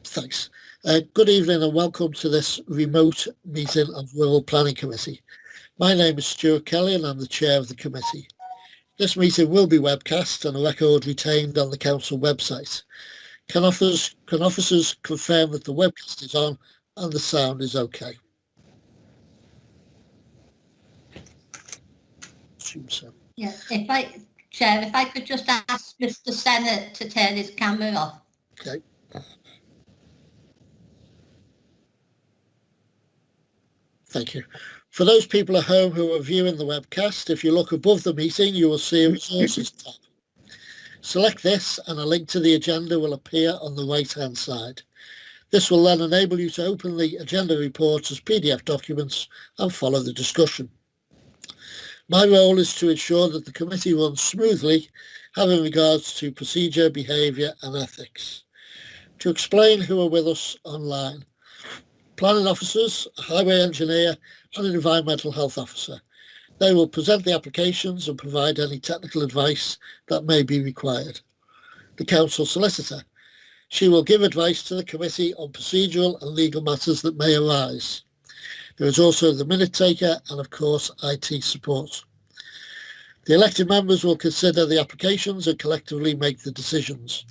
Thanks. Good evening and welcome to this remote meeting of Wirral Planning Committee. My name is Stuart Kelly and I'm the chair of the committee. This meeting will be webcast and a record retained on the council website. Can officers confirm that the webcast is on and the sound is okay? Assume so. Yeah, Chair, if I could just ask Mr. Sennett to turn his camera off. Okay. Thank you. For those people at home who are viewing the webcast, if you look above the meeting, you will see a resources tab. Select this and a link to the agenda will appear on the right-hand side. This will then enable you to open the agenda reports as PDF documents and follow the discussion. My role is to ensure that the committee runs smoothly, having regards to procedure, behaviour and ethics. To explain who are with us online: planning officers, a highway engineer and an environmental health officer. They will present the applications and provide any technical advice that may be required. The council solicitor. She will give advice to the committee on procedural and legal matters that may arise. There is also the minute taker and of course IT support. The elected members will consider the applications and collectively make the decisions.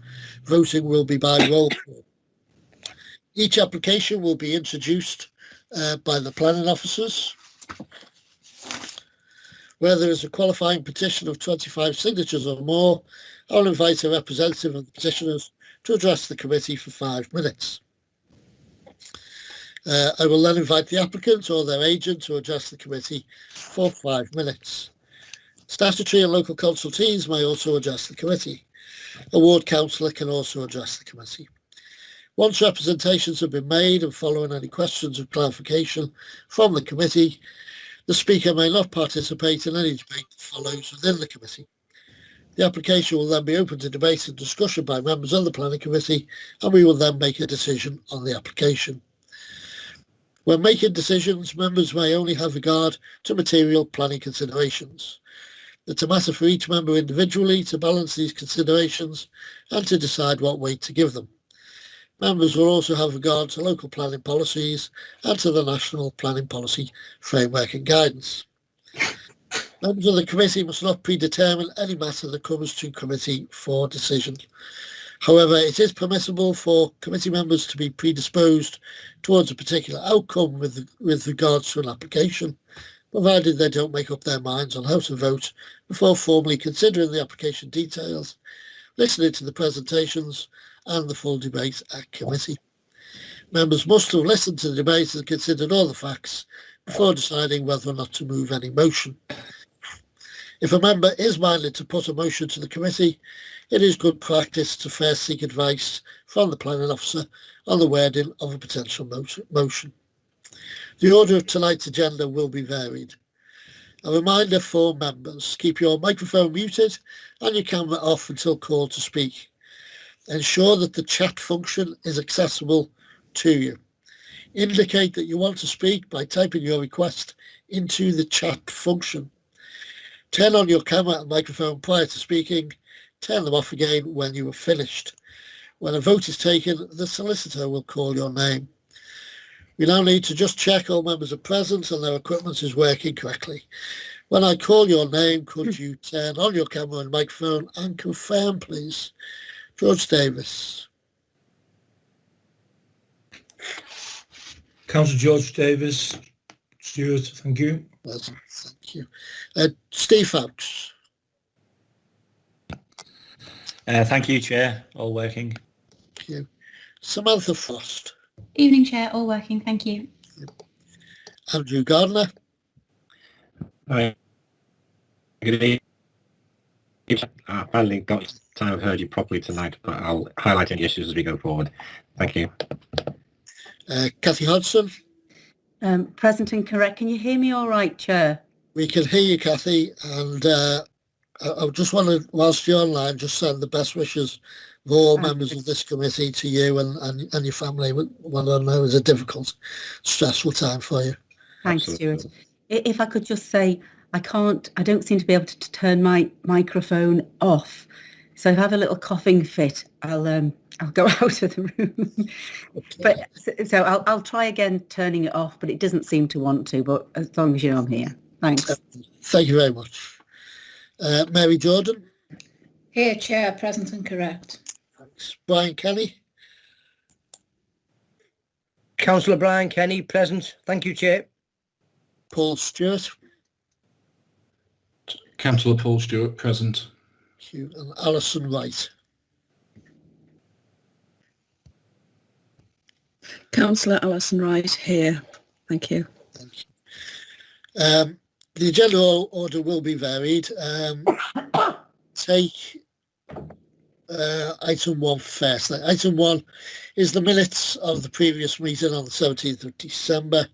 Voting will be by roll call. Each application will be introduced by the planning officers. Where there is a qualifying petition of 25 signatures or more, I'll invite a representative of the petitioners to address the committee for 5 minutes. I will then invite the applicant or their agent to address the committee for 5 minutes. Statutory and local consultees may also address the committee. A ward councillor can also address the committee. Once representations have been made and following any questions of clarification from the committee, the speaker may not participate in any debate that follows within the committee. The application will then be open to debate and discussion by members of the planning committee, and we will then make a decision on the application. When making decisions, members may only have regard to material planning considerations. It's a matter for each member individually to balance these considerations and to decide what weight to give them. Members will also have regard to local planning policies and to the National Planning Policy Framework and Guidance. Members of the committee must not predetermine any matter that comes to committee for decision. However, it is permissible for committee members to be predisposed towards a particular outcome with regards to an application, provided they don't make up their minds on how to vote before formally considering the application details, listening to the presentations and the full debate at committee. Members must have listened to the debate and considered all the facts before deciding whether or not to move any motion. If a member is minded to put a motion to the committee, it is good practice to first seek advice from the planning officer on the wording of a potential motion. The order of tonight's agenda will be varied. A reminder for members: keep your microphone muted and your camera off until called to speak. Ensure that the chat function is accessible to you. Indicate that you want to speak by typing your request into the chat function. Turn on your camera and microphone prior to speaking. Turn them off again when you have finished. When a vote is taken, the solicitor will call your name. We now need to just check all members are present and their equipment is working correctly. When I call your name, could you turn on your camera and microphone and confirm, please? George Davies. Councillor George Davies. Stuart, thank you. Thank you. Steve Foulkes. Thank you, Chair. All working. Thank you. Samantha Frost. Evening, Chair. All working. Thank you. Andrew Gardner. Hi. Good evening. I finally got time I've heard you properly tonight, but I'll highlight any issues as we go forward. Thank you. Kathy Hodson. Present and correct. Can you hear me all right, Chair? We can hear you, Kathy, and I just want to, whilst you're online, just send the best wishes of all members of this committee to you and your family. What I know is a difficult, stressful time for you. Thanks, Stuart. If I could just say, I don't seem to be able to turn my microphone off. So if I have a little coughing fit, I'll I'll go out of the room. But so I'll try again turning it off, but it doesn't seem to want to. But as long as you know I'm here, thanks. Thank you very much. Mary Jordan. Here, Chair, present and correct. Thanks. Brian Kelly. Councillor Brian Kenny, present. Thank you, Chair. Paul Stewart. Councillor Paul Stewart, present. Thank you. And Alison Wright. Councillor Alison Wright, here. Thank you. Thank you. The agenda order will be varied. Take item 1 first. Item 1 is the minutes of the previous meeting on the 17th of December,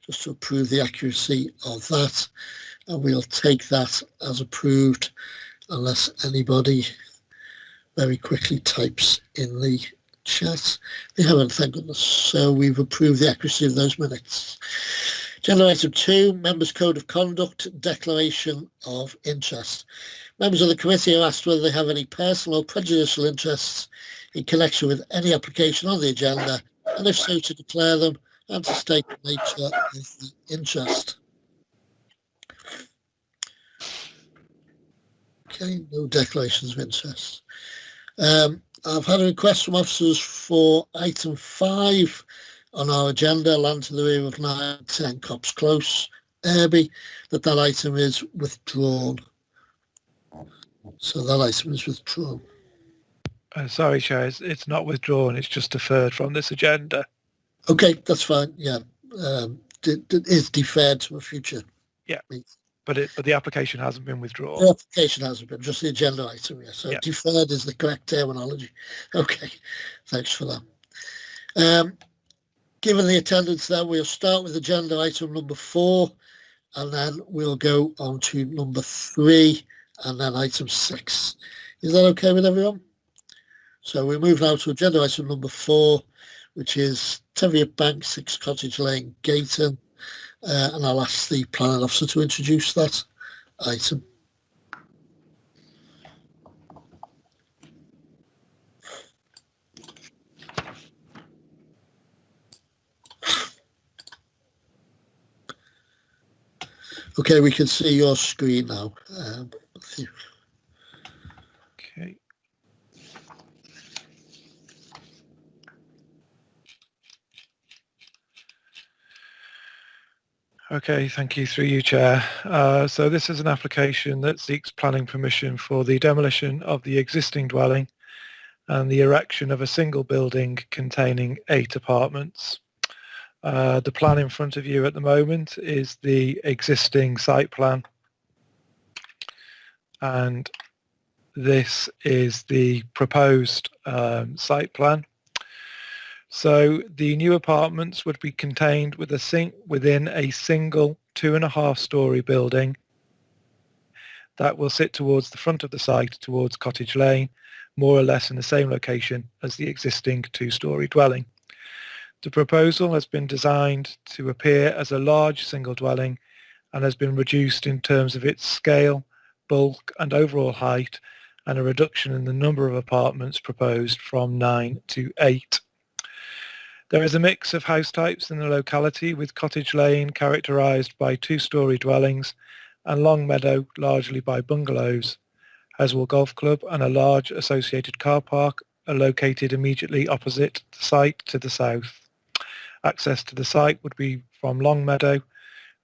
just to approve the accuracy of that. And we'll take that as approved unless anybody very quickly types in the chat. They haven't, thank goodness. So we've approved the accuracy of those minutes. Agenda item 2, Members' Code of Conduct, Declaration of Interest. Members of the committee are asked whether they have any personal or prejudicial interests in connection with any application on the agenda, and if so, to declare them and to state the nature of the interest. Okay, no declarations of interest. I've had a request from officers for item 5 on our agenda, land to the rear of 910 Cops Close, Irby, that item is withdrawn. So that item is withdrawn. Sorry, Chair, it's not withdrawn, it's just deferred from this agenda. Okay, that's fine, yeah. It is deferred to a future Yeah, meeting. but the application hasn't been withdrawn. The application hasn't been, just the agenda item, yeah. So Yeah. deferred is the correct terminology. Okay, thanks for that. Given the attendance there, we'll start with agenda item number 4, and then we'll go on to number 3, and then item 6. Is that okay with everyone? So we move now to agenda item number 4, which is Teviot Bank, 6 Cottage Lane, Gayton, and I'll ask the planning officer to introduce that item. Okay, we can see your screen now. Okay. Okay, thank you, through you, Chair. So this is an application that seeks planning permission for the demolition of the existing dwelling and the erection of a single building containing 8 apartments. The plan in front of you at the moment is the existing site plan, and this is the proposed site plan. So the new apartments would be contained within a single 2.5-storey building that will sit towards the front of the site, towards Cottage Lane, more or less in the same location as the existing 2-storey dwelling. The proposal has been designed to appear as a large single dwelling and has been reduced in terms of its scale, bulk and overall height, and a reduction in the number of apartments proposed from 9 to 8. There is a mix of house types in the locality, with Cottage Lane characterised by 2-storey dwellings and Long Meadow largely by bungalows. Heswall Golf Club and a large associated car park are located immediately opposite the site to the south. Access to the site would be from Long Meadow,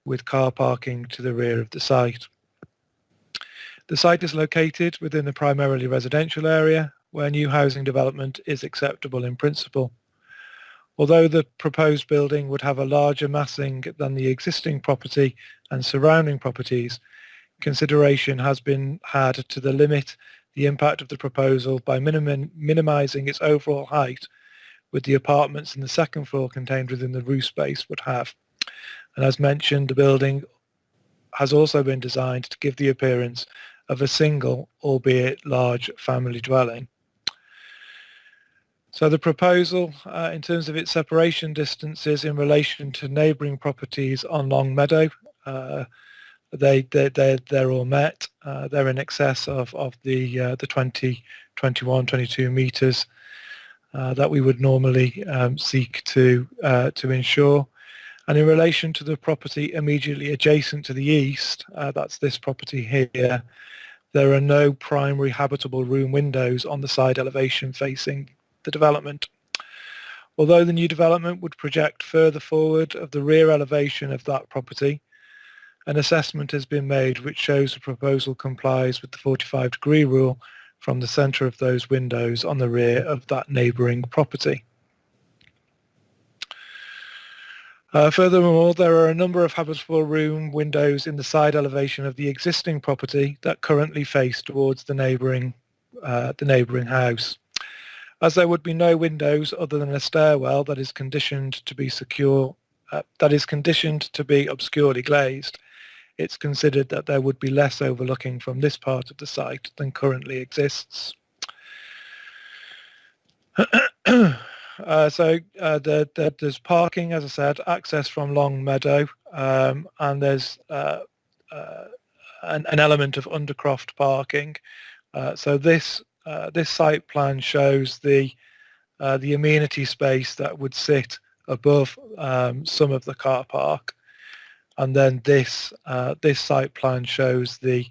with car parking to the rear of the site. The site is located within the primarily residential area, where new housing development is acceptable in principle. Although the proposed building would have a larger massing than the existing property and surrounding properties, consideration has been had to limit the impact of the proposal by minimising its overall height, with the apartments in the second floor contained within the roof space would have. And as mentioned, the building has also been designed to give the appearance of a single, albeit large, family dwelling. So the proposal, in terms of its separation distances in relation to neighbouring properties on Long Meadow, they're all met. They're in excess of the 21, 22 metres. that we would normally seek to ensure. And in relation to the property immediately adjacent to the east, that's this property here, there are no primary habitable room windows on the side elevation facing the development. Although the new development would project further forward of the rear elevation of that property, an assessment has been made which shows the proposal complies with the 45-degree rule from the centre of those windows on the rear of that neighbouring property. Furthermore, there are a number of habitable room windows in the side elevation of the existing property that currently face towards the neighbouring house. As there would be no windows other than a stairwell that is conditioned to be obscurely glazed, it's considered that there would be less overlooking from this part of the site than currently exists. There's parking, as I said, access from Long Meadow, and there's an element of undercroft parking. So this site plan shows the amenity space that would sit above some of the car park, and then this site plan shows the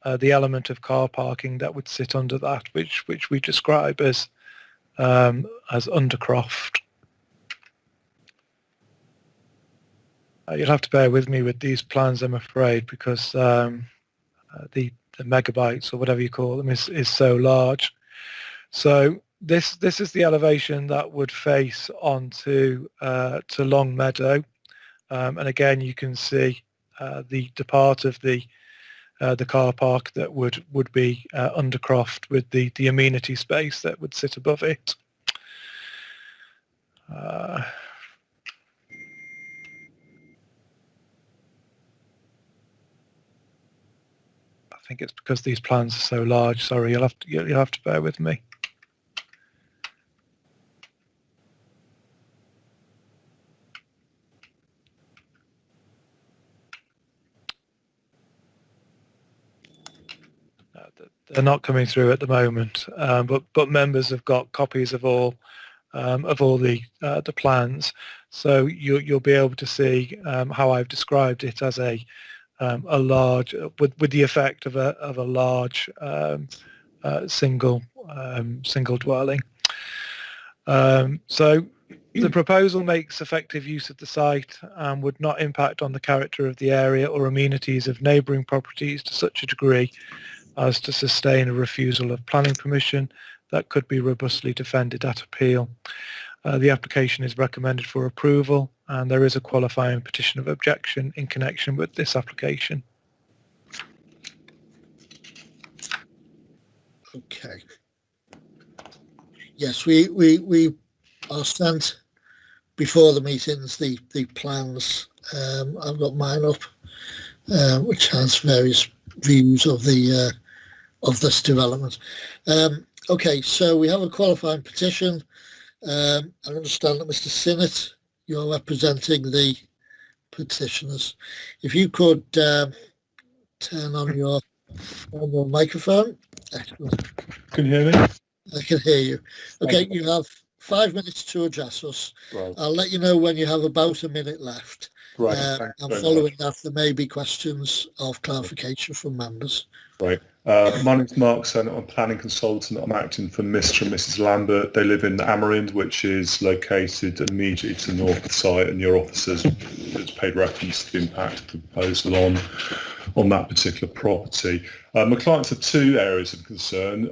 element of car parking that would sit under that, which we describe as undercroft. You'll have to bear with me with these plans, I'm afraid, because the megabytes or whatever you call them is so large. So this is the elevation that would face onto to Long Meadow, and again you can see the part of the car park that would be undercroft with the amenity space that would sit above it. I think it's because these plans are so large. Sorry, you'll have to bear with me. They're not coming through at the moment, but members have got copies of all the plans, so you'll be able to see how I've described it as a large, with the effect of a large single dwelling. So the proposal makes effective use of the site and would not impact on the character of the area or amenities of neighbouring properties to such a degree as to sustain a refusal of planning permission that could be robustly defended at appeal. The application is recommended for approval, and there is a qualifying petition of objection in connection with this application. Okay. Yes, we are sent before the meetings the plans. I've got mine up, which has various views of the of this development. Okay, so we have a qualifying petition. I understand that Mr. Sinnott, you're representing the petitioners. If you could turn on your microphone. Excellent. Can you hear me? I can hear you. Okay, you have 5 minutes to address us. Right. I'll let you know when you have about a minute left. Right. And following that, there may be questions of clarification from members. Right. My name's Mark Sennett. I'm a planning consultant. I'm acting for Mr. and Mrs. Lambert. They live in Amarind, which is located immediately to the north of the site, and your officers has paid reference to the impact of the proposal on that particular property. My clients have two areas of concern.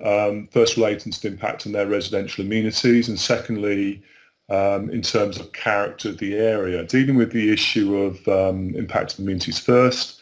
First, relating to the impact on their residential amenities, and secondly, in terms of character of the area. Dealing with the issue of impact on amenities first,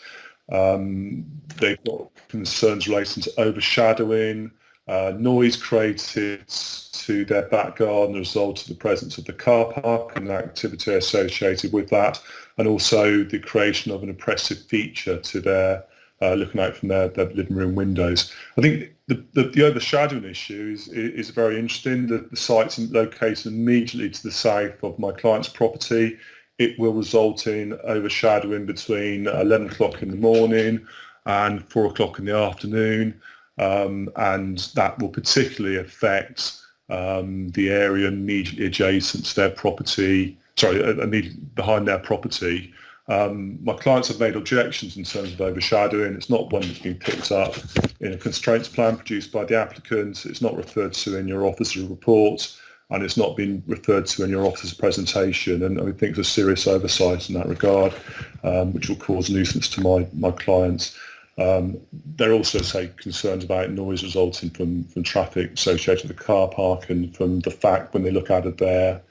they've got concerns relating to overshadowing, noise created to their back garden as a result of the presence of the car park and the activity associated with that, and also the creation of an oppressive feature to their looking out from their living room windows. I think the overshadowing issue is very interesting. The site's located immediately to the south of my client's property. It will result in overshadowing between 11 o'clock in the morning and 4 o'clock in the afternoon, and that will particularly affect the area immediately adjacent to their property, immediately behind their property. My clients have made objections in terms of overshadowing. It's not one that's been picked up in a constraints plan produced by the applicant. It's not referred to in your officer's report, and it's not been referred to in your officer's presentation. And I think it's a serious oversight in that regard, which will cause nuisance to my clients. There are also, say, concerns about noise resulting from traffic associated with the car park, and from the fact when they look out of their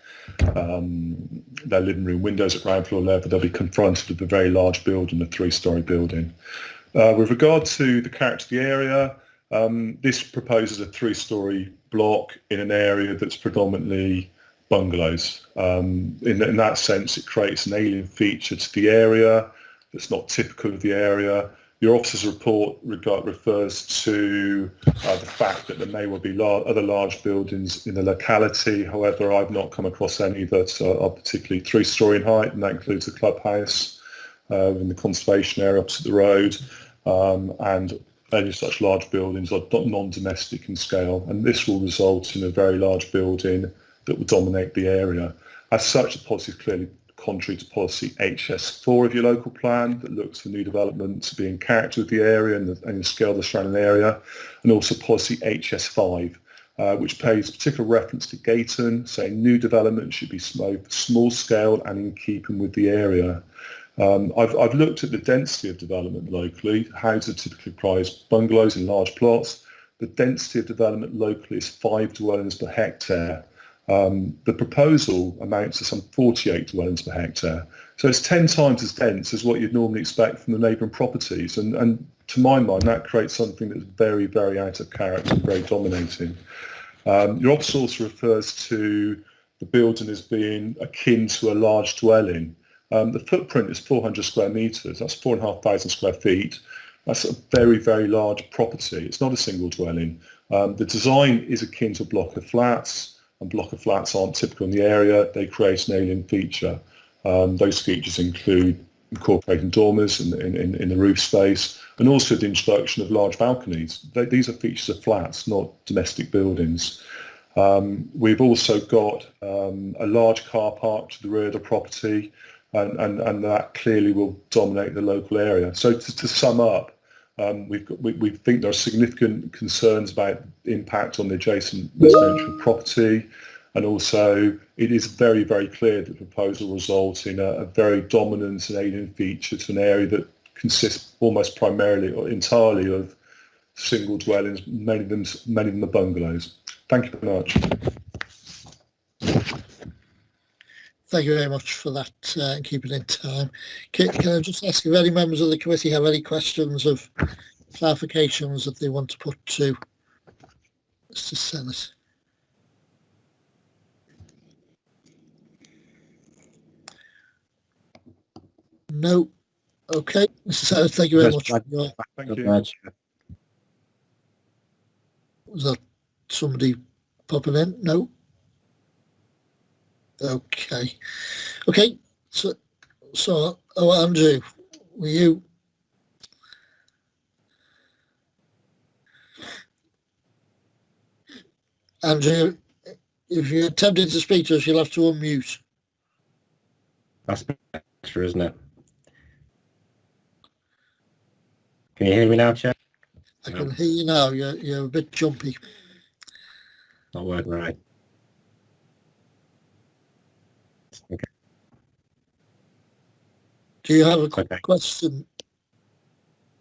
living room windows at ground floor level, they'll be confronted with a very large building, a 3-storey building. With regard to the character of the area, this proposes a 3-storey block in an area that's predominantly bungalows. In that sense, it creates an alien feature to the area that's not typical of the area. Your officer's report refers to the fact that there may well be other large buildings in the locality. However, I've not come across any that are particularly 3-storey in height, and that includes the clubhouse in the conservation area opposite the road, and any such large buildings are non-domestic in scale, and this will result in a very large building that will dominate the area. As such, the policy is clearly contrary to policy HS4 of your local plan, that looks for new development to be in character with the area and the scale of the surrounding area, and also policy HS5, which pays particular reference to Gayton, saying new development should be small scale and in keeping with the area. I've looked at the density of development locally. Houses typically comprise bungalows in large plots. The density of development locally is 5 dwellings per hectare. The proposal amounts to some 48 dwellings per hectare. So it's 10 times as dense as what you'd normally expect from the neighbouring properties. And to my mind, that creates something that's very, very out of character and very dominating. Your officer also refers to the building as being akin to a large dwelling. The footprint is 400 square metres. That's 4,500 square feet. That's a very, very large property. It's not a single dwelling. The design is akin to a block of flats, and block of flats aren't typical in the area. They create an alien feature. Those features include incorporating dormers in the roof space, and also the introduction of large balconies. These are features of flats, not domestic buildings. We've also got a large car park to the rear of the property, and that clearly will dominate the local area. So to sum up, we think there are significant concerns about impact on the adjacent residential property, and also it is very, very clear that the proposal will result in a very dominant and alien feature to an area that consists almost primarily or entirely of single dwellings, many of them are bungalows. Thank you very much. Thank you very much for that, and keeping in time. Can I just ask if any members of the committee have any questions of clarifications that they want to put to Mr. Sennett? No. Okay, Mr. Sennett, thank you very much. Thank you. Was that somebody popping in? No. Okay. So, Andrew, were you? Andrew, if you're attempting to speak to us, you'll have to unmute. That's better, isn't it? Can you hear me now, Chair? I can hear you now. You're a bit jumpy. Not working right. Okay. Do you have a question?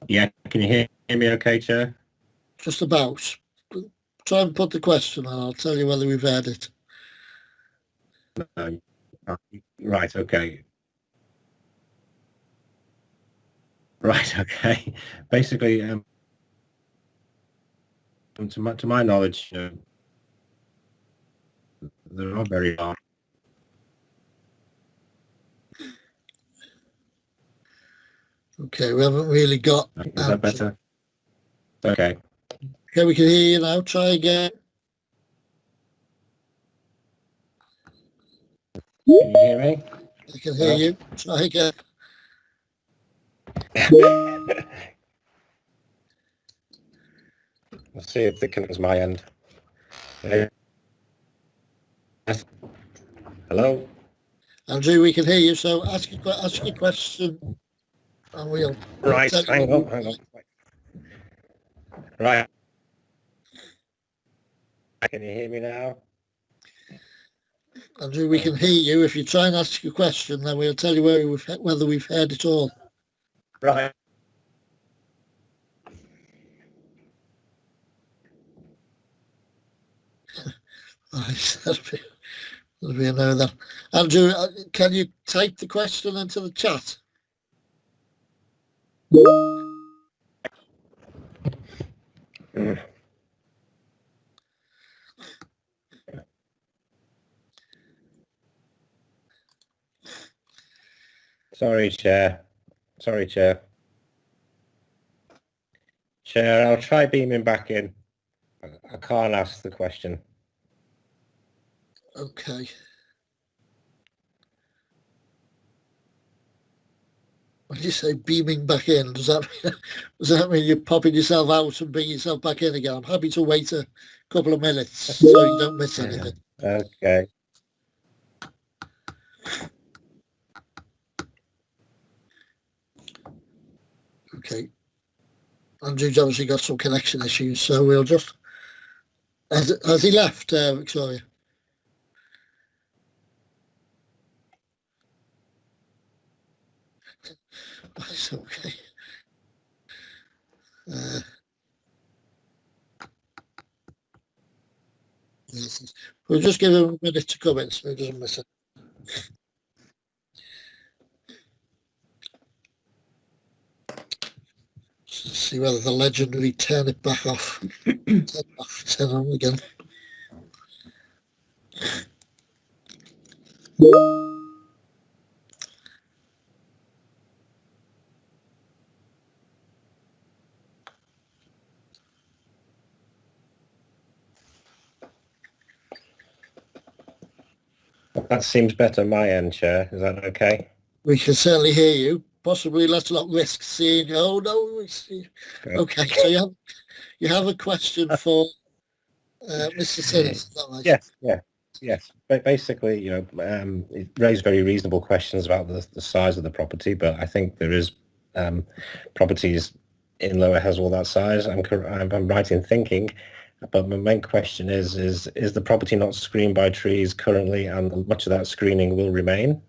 Yeah, can you hear me okay, Chair? Just about. Try and put the question and I'll tell you whether we've heard it. Right, okay. Right, okay. Basically, to my knowledge, there are very large. Okay, we haven't really got. Is that better? Okay. Okay, we can hear you now. Try again. Can you hear me? I can hear you. Try again. Let's see if the connection's my end. Hello? Andrew, we can hear you, so ask your question and we'll... Right, hang on. Right. Can you hear me now? Andrew, we can hear you. If you try and ask your question, then we'll tell you whether we've heard it all. Right. Right, that'll be a no then. Andrew, can you type the question into the chat? Sorry, Chair. Chair, I'll try beaming back in. I can't ask the question. Okay. When you say beaming back in, does that mean you're popping yourself out and bringing yourself back in again? I'm happy to wait a couple of minutes so you don't miss anything. Okay. Okay. Andrew's obviously got some connection issues, so we'll just... Has he left, Victoria? That's okay. We'll just give him a minute to come in so he doesn't miss it. See whether the legendary turn it back off. Turn on again. That seems better on my end, Chair. Is that okay? We can certainly hear you. Possibly let's not risk seeing you. Oh no, we see. Okay, so you have a question for Mr. Sinners, is that right? Yes. But basically, it raised very reasonable questions about the size of the property, but I think there is properties in Lower Heswall that size. I'm right in thinking, but my main question is the property not screened by trees currently, and much of that screening will remain?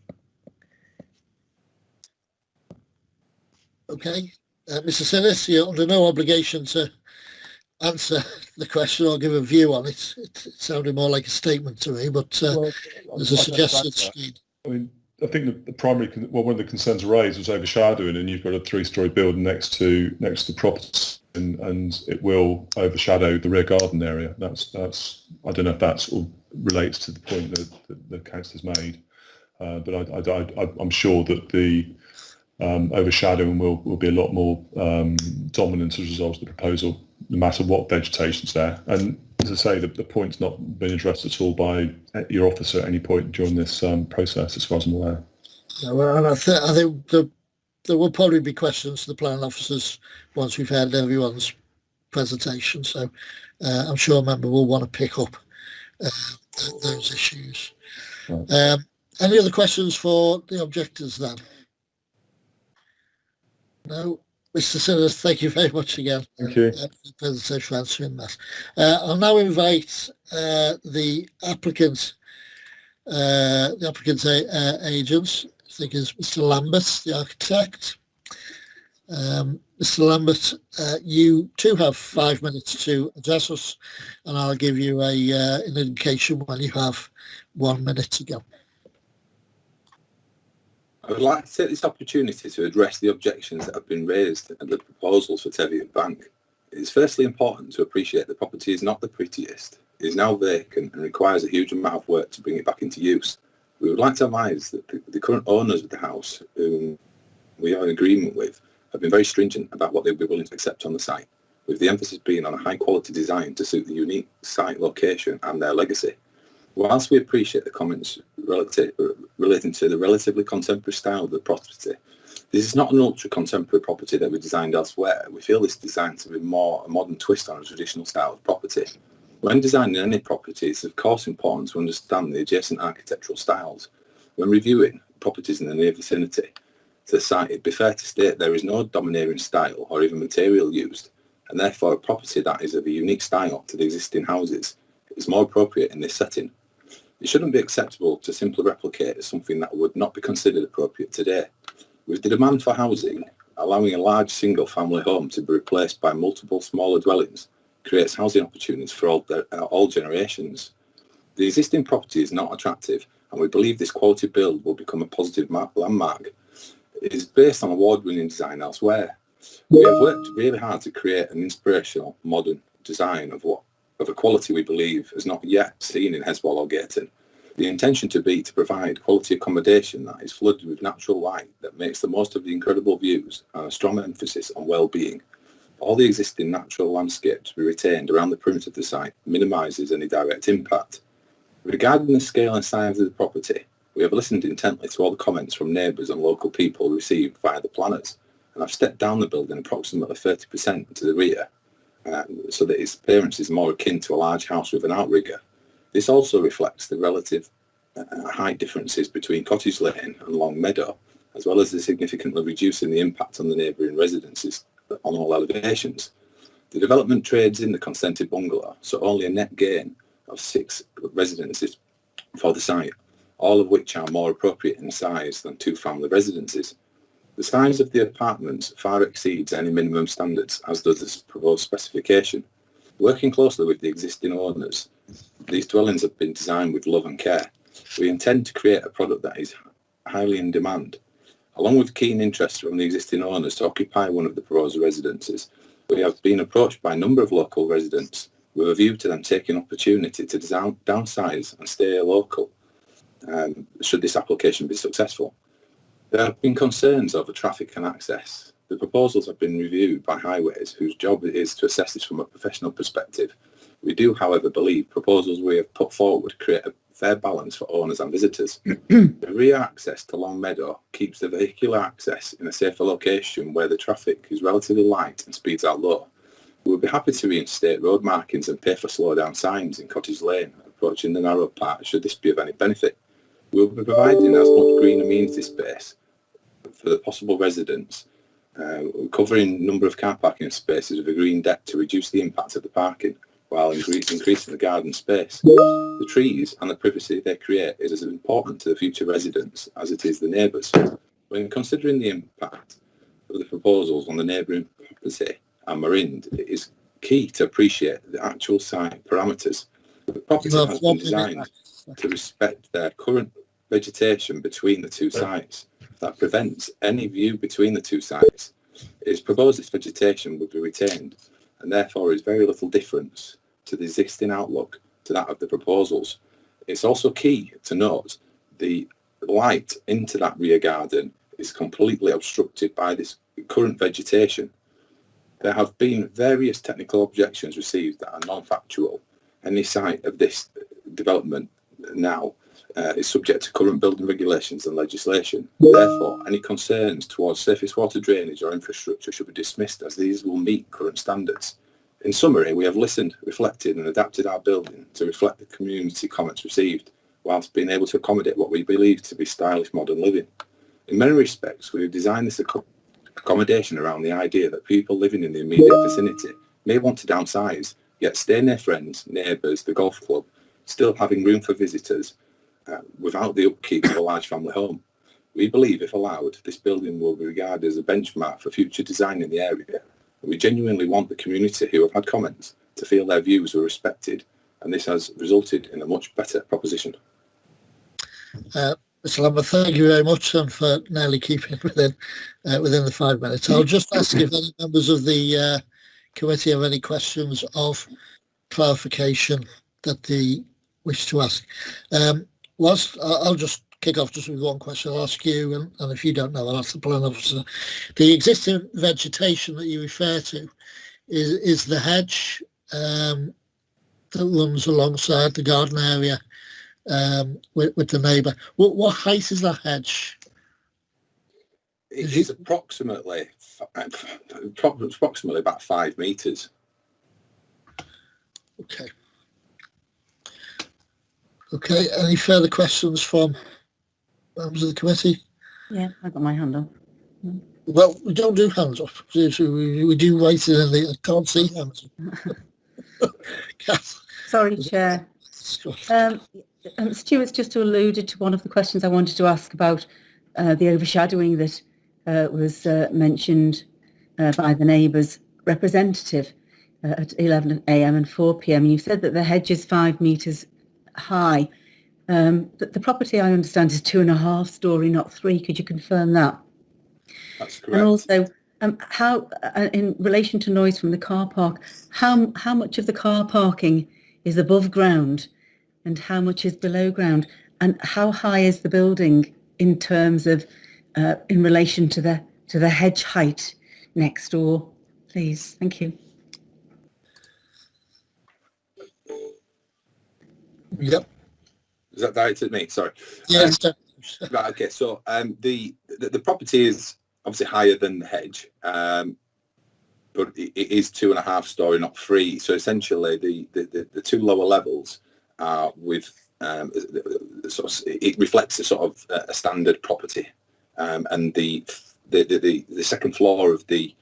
Okay, Mr. Sinners, you're under no obligation to answer the question or give a view on it. It sounded more like a statement to me, but there's a suggested screen. I mean, I think the primary, one of the concerns raised was overshadowing, and you've got a 3-storey building next to the property, and it will overshadow the rear garden area. That's I don't know if that sort of relates to the point that the councillor's made, but I'm sure that the overshadowing will be a lot more dominant as a result of the proposal, no matter what vegetation's there. And as I say, the point's not been addressed at all by your officer at any point during this process, as far as I'm aware. Yeah, well, and I think there will probably be questions to the planning officers once we've had everyone's presentation. So I'm sure a member will want to pick up those issues. Right. Any other questions for the objectors then? No, Mr. Sinners, thank you very much again. Thank you. For the presentation, for answering that. I'll now invite the applicant's agents. I think is Mr. Lambert, the architect. Mr. Lambert, you too have 5 minutes to address us, and I'll give you an indication when you have 1 minute to go. I would like to take this opportunity to address the objections that have been raised and the proposals for Teviot Bank. It is firstly important to appreciate the property is not the prettiest. It is now vacant and requires a huge amount of work to bring it back into use. We would like to advise that the current owners of the house, whom we are in agreement with, have been very stringent about what they would be willing to accept on the site, with the emphasis being on a high quality design to suit the unique site location and their legacy. Whilst we appreciate the comments relating to the relatively contemporary style of the property, this is not an ultra-contemporary property that we designed elsewhere. We feel this design to be more a modern twist on a traditional style of property. When designing any property, it's of course important to understand the adjacent architectural styles. When reviewing properties in the near vicinity to the site, it'd be fair to state there is no domineering style or even material used, and therefore a property that is of a unique style to the existing houses is more appropriate in this setting. It shouldn't be acceptable to simply replicate something that would not be considered appropriate today. With the demand for housing, allowing a large single-family home to be replaced by multiple smaller dwellings creates housing opportunities for all generations. The existing property is not attractive, and we believe this quality build will become a positive landmark. It is based on award-winning design elsewhere. We have worked really hard to create an inspirational, modern design of a quality we believe is not yet seen in Heswall or Gayton. The intention to provide quality accommodation that is flooded with natural light that makes the most of the incredible views and a strong emphasis on well-being. All the existing natural landscape to be retained around the perimeter of the site minimises any direct impact. Regarding the scale and size of the property, we have listened intently to all the comments from neighbours and local people received via the planners, and I've stepped down the building approximately 30% to the rear, so that its appearance is more akin to a large house with an outrigger. This also reflects the relative height differences between Cottage Lane and Long Meadow, as well as the significantly reducing the impact on the neighbouring residences on all elevations. The development trades in the consented bungalow, so only a net gain of 6 residences for the site, all of which are more appropriate in size than 2-family residences. The size of the apartments far exceeds any minimum standards, as does this proposed specification. Working closely with the existing owners, these dwellings have been designed with love and care. We intend to create a product that is highly in demand. Along with keen interest from the existing owners to occupy one of the proposed residences, we have been approached by a number of local residents with a view to them taking opportunity to downsize and stay local, should this application be successful. There have been concerns over traffic and access. The proposals have been reviewed by Highways, whose job it is to assess this from a professional perspective. We do, however, believe proposals we have put forward create a fair balance for owners and visitors. The rear access to Long Meadow keeps the vehicular access in a safer location where the traffic is relatively light and speeds are low. We would be happy to reinstate road markings and pay for slow-down signs in Cottage Lane approaching the narrow part should this be of any benefit. We will be providing as much green amenity space for the possible residents, covering number of car parking spaces with a green deck to reduce the impact of the parking while increasing the garden space. The trees and the privacy they create is as important to the future residents as it is the neighbours. When considering the impact of the proposals on the neighbouring property and Marind, it is key to appreciate the actual site parameters. The property has been designed to respect their current vegetation between the two sites that prevents any view between the two sites. It is proposed this vegetation would be retained, and therefore is very little difference to the existing outlook to that of the proposals. It's also key to note the light into that rear garden is completely obstructed by this current vegetation. There have been various technical objections received that are non-factual. Any site of this development now is subject to current building regulations and legislation. Therefore, any concerns towards surface water drainage or infrastructure should be dismissed, as these will meet current standards. In summary, we have listened, reflected and adapted our building to reflect the community comments received, whilst being able to accommodate what we believe to be stylish modern living. In many respects, we have designed this accommodation around the idea that people living in the immediate vicinity may want to downsize, yet stay near friends, neighbours, the golf club, still having room for visitors without the upkeep of a large family home. We believe, if allowed, this building will be regarded as a benchmark for future design in the area. We genuinely want the community who have had comments to feel their views were respected, and this has resulted in a much better proposition. Mr. Lambert, thank you very much for nearly keeping within the 5 minutes. I'll just ask if any members of the committee have any questions of clarification that they wish to ask. I'll just kick off just with one question. I'll ask you, and if you don't know, I'll ask the plan officer. The existing vegetation that you refer to is the hedge that runs alongside the garden area with the neighbour. What height is that hedge? It is approximately about 5 metres. Okay. Okay, any further questions from members of the committee? Yeah, I got my hand up. Well, we don't do hands up. We do write it in the, I can't see hands up. Sorry, Chair. Stuart's just alluded to one of the questions I wanted to ask about the overshadowing that was mentioned by the neighbours representative at 11 a.m. and 4 p.m. You said that the hedge is 5 metres high. The property, I understand, is 2.5 storey, not 3. Could you confirm that? That's correct. And also, how, in relation to noise from the car park, how much of the car parking is above ground and how much is below ground? And how high is the building in terms of, in relation to the hedge height next door, please? Thank you. Yep. Is that directed at me? Sorry. Yes. Right. Okay. So the property is obviously higher than the hedge, but it is 2.5 storey, not 3. So essentially, the two lower levels are with sort of, it reflects a sort of a standard property, and the second floor of the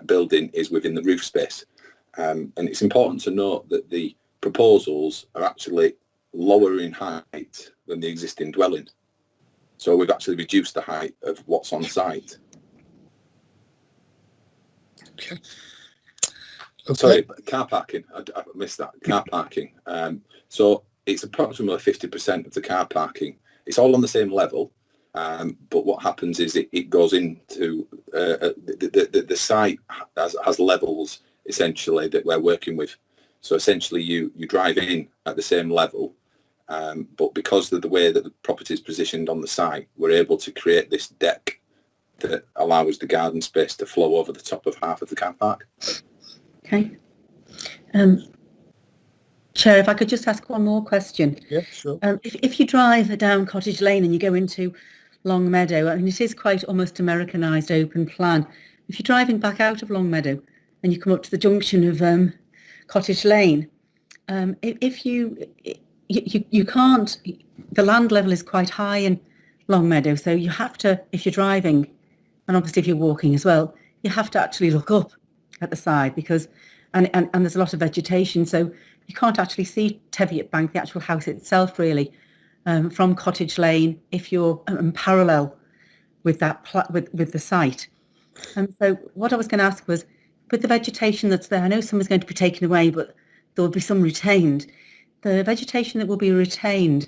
building is within the roof space, and it's important to note that the proposals are actually lower in height than the existing dwelling. So we've actually reduced the height of what's on site. Okay. Sorry, car parking. I missed that. Car parking. So it's approximately 50% of the car parking. It's all on the same level, but what happens is it goes into the site has levels essentially that we're working with. So essentially, you drive in at the same level, but because of the way that the property is positioned on the site, we're able to create this deck that allows the garden space to flow over the top of half of the car park. Okay. Chair, if I could just ask one more question. Yeah, sure. If you drive down Cottage Lane and you go into Long Meadow, I mean, it is quite almost Americanised open plan. If you're driving back out of Long Meadow and you come up to the junction of Cottage Lane, if you can't, the land level is quite high in Long Meadow, so you have to, if you're driving, and obviously if you're walking as well, you have to actually look up at the side because, and there's a lot of vegetation, so you can't actually see Teviot Bank, the actual house itself, really, from Cottage Lane if you're parallel with that with the site. And so what I was going to ask was, with the vegetation that's there, I know some is going to be taken away, but there will be some retained. The vegetation that will be retained,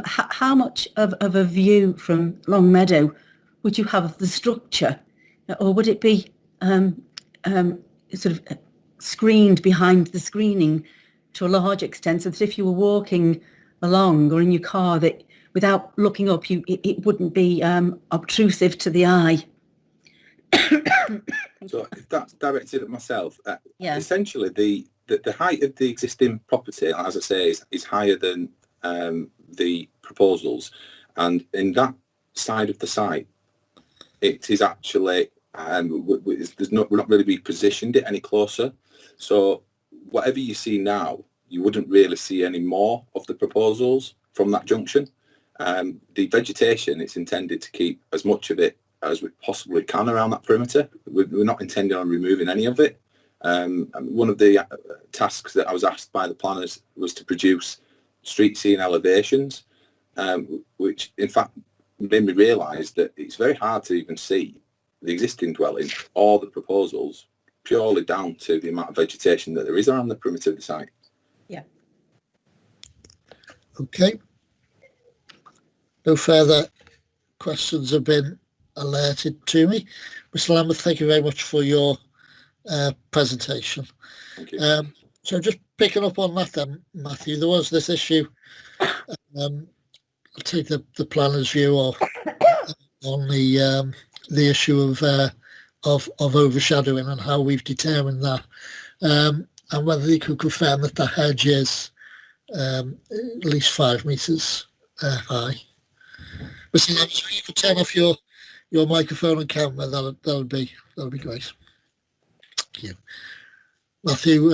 how much of a view from Long Meadow would you have of the structure, or would it be sort of screened behind the screening to a large extent, so that if you were walking along or in your car, that without looking up, it wouldn't be obtrusive to the eye? So if that's directed at myself, yeah. Essentially the height of the existing property, as I say, is higher than the proposals, and in that side of the site, it is actually we're not really repositioned it any closer. So whatever you see now, you wouldn't really see any more of the proposals from that junction. The vegetation, it's intended to keep as much of it as we possibly can around that perimeter. We're not intending on removing any of it. One of the tasks that I was asked by the planners was to produce street scene elevations, which in fact made me realise that it's very hard to even see the existing dwelling or the proposals purely down to the amount of vegetation that there is around the perimeter of the site. Yeah. Okay. No further questions have been alerted to me. Mr. Lambert, thank you very much for your presentation. Thank you. So just picking up on that then, Matthew, there was this issue, I'll take the planner's view on the issue of overshadowing and how we've determined that, and whether you could confirm that the hedge is at least 5 metres high. Mr. Lambert, if you could turn off your microphone and camera, that'll be great. Thank you. Matthew,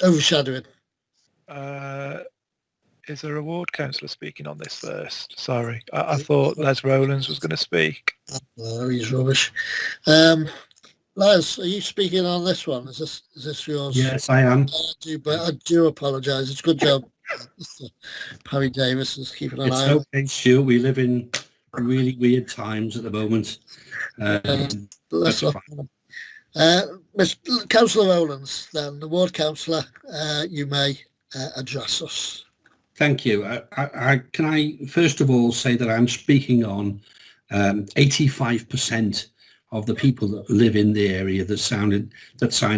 overshadowing. Is there a ward councillor speaking on this first? Sorry, I thought Les Rowlands was going to speak. No, he's rubbish. Les, are you speaking on this one? Is this yours? Yes, I am. I do apologise. It's a good job. Mr. Parry Davis is keeping an eye on it. Okay, Stuart. We live in really weird times at the moment. Let's not. Councillor Rowlands, then, the ward councillor, you may address us. Thank you. Can I first of all say that I'm speaking on 85% of the people that live in the area that signed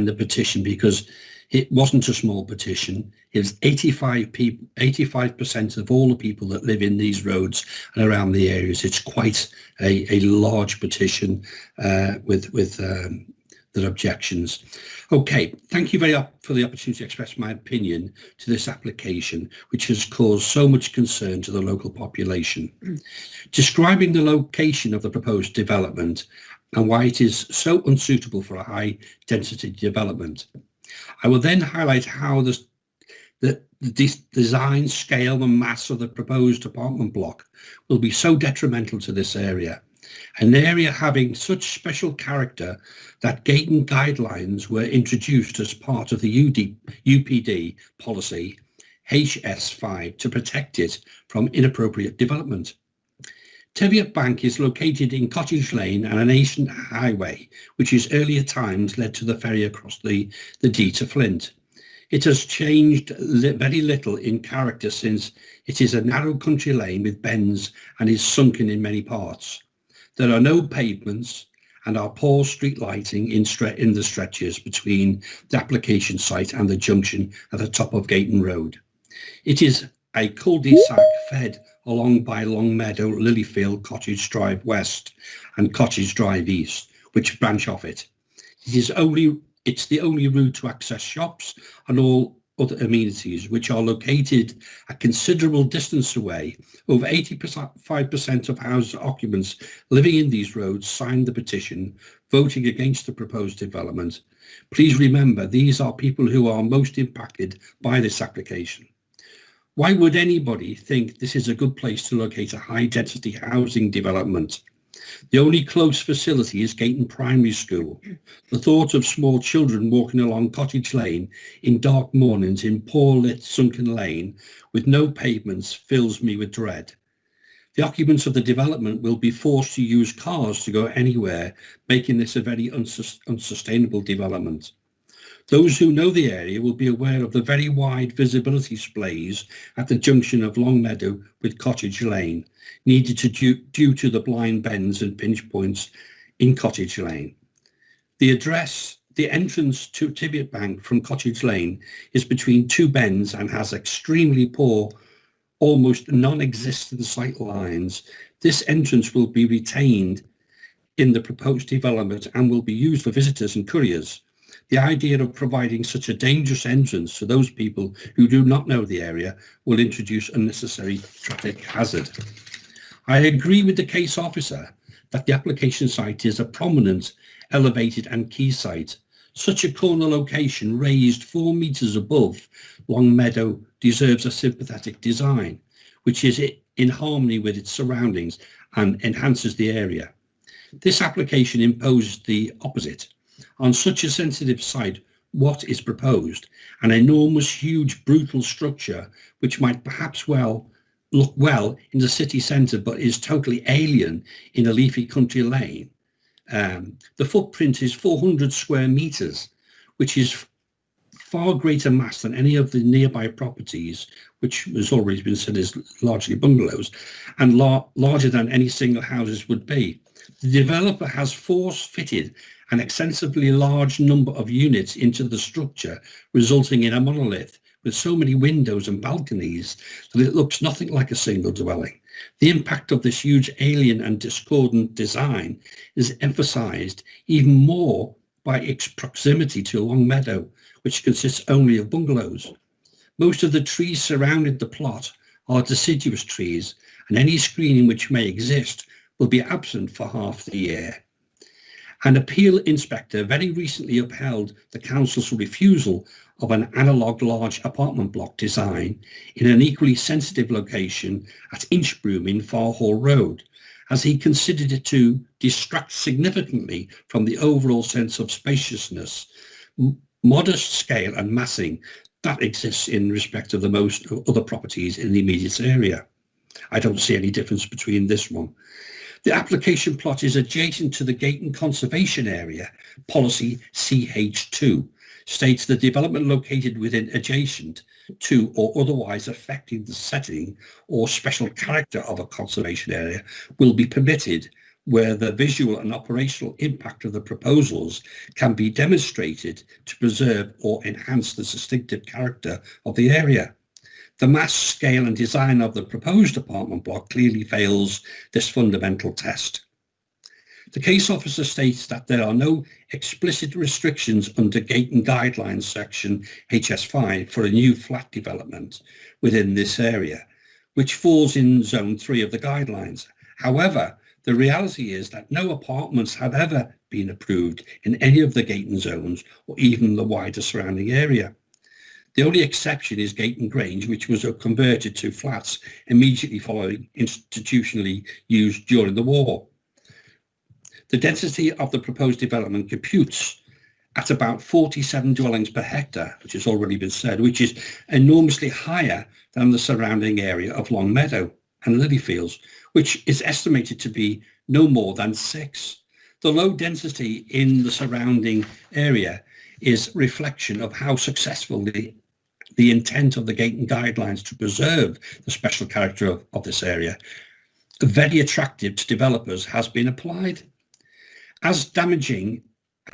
the petition, because it wasn't a small petition. It was 85% of all the people that live in these roads and around the areas. It's quite a large petition with their objections. Okay, thank you very much for the opportunity to express my opinion to this application, which has caused so much concern to the local population. Describing the location of the proposed development and why it is so unsuitable for a high density development. I will then highlight how the design, scale and mass of the proposed apartment block will be so detrimental to this area. An area having such special character that Gayton guidelines were introduced as part of the UPD policy HS5 to protect it from inappropriate development. Teviot Bank is located in Cottage Lane and an ancient highway, which in earlier times led to the ferry across the Dee to Flint. It has changed very little in character since it is a narrow country lane with bends and is sunken in many parts. There are no pavements and are poor street lighting in the stretches between the application site and the junction at the top of Gayton Road. It is a cul-de-sac fed along by Longmeadow, Lilyfield, Cottage Drive West and Cottage Drive East, which branch off it. It's the only route to access shops and all other amenities, which are located a considerable distance away. Over 85% of house occupants living in these roads signed the petition, voting against the proposed development. Please remember, these are people who are most impacted by this application. Why would anybody think this is a good place to locate a high-density housing development? The only close facility is Gayton Primary School. The thought of small children walking along Cottage Lane in dark mornings in poor lit sunken lane with no pavements fills me with dread. The occupants of the development will be forced to use cars to go anywhere, making this a very unsustainable development. Those who know the area will be aware of the very wide visibility displays at the junction of Longmeadow with Cottage Lane, needed due to the blind bends and pinch points in Cottage Lane. The entrance to Teviot Bank from Cottage Lane is between two bends and has extremely poor, almost non-existent sight lines. This entrance will be retained in the proposed development and will be used for visitors and couriers. The idea of providing such a dangerous entrance to those people who do not know the area will introduce unnecessary traffic hazard. I agree with the case officer that the application site is a prominent, elevated and key site. Such a corner location raised 4 metres above Longmeadow deserves a sympathetic design, which is in harmony with its surroundings and enhances the area. This application imposes the opposite. On such a sensitive site, what is proposed? An enormous, huge, brutal structure, which might perhaps look well in the city centre, but is totally alien in a leafy country lane. The footprint is 400 square metres, which is far greater mass than any of the nearby properties, which has already been said is largely bungalows, and larger than any single houses would be. The developer has force-fitted an excessively large number of units into the structure, resulting in a monolith with so many windows and balconies that it looks nothing like a single dwelling. The impact of this huge alien and discordant design is emphasised even more by its proximity to Longmeadow, which consists only of bungalows. Most of the trees surrounding the plot are deciduous trees, and any screening which may exist will be absent for half the year. An appeal inspector very recently upheld the council's refusal of an analogue large apartment block design in an equally sensitive location at Inchbroom in Farhall Road, as he considered it to distract significantly from the overall sense of spaciousness, modest scale and massing that exists in respect of the most other properties in the immediate area. I don't see any difference between this one. The application plot is adjacent to the Gayton Conservation Area, policy CH2, states the development located within adjacent to or otherwise affecting the setting or special character of a conservation area will be permitted where the visual and operational impact of the proposals can be demonstrated to preserve or enhance the distinctive character of the area. The mass, scale and design of the proposed apartment block clearly fails this fundamental test. The case officer states that there are no explicit restrictions under Gayton Guidelines section HS5 for a new flat development within this area, which falls in zone 3 of the guidelines. However, the reality is that no apartments have ever been approved in any of the Gayton zones or even the wider surrounding area. The only exception is Gayton Grange, which was converted to flats immediately following institutionally used during the war. The density of the proposed development computes at about 47 dwellings per hectare, which has already been said, which is enormously higher than the surrounding area of Long Meadow and Lilyfields, which is estimated to be no more than 6. The low density in the surrounding area is reflection of how successfully the intent of the Gayton Guidelines to preserve the special character of this area, very attractive to developers, has been applied. As damaging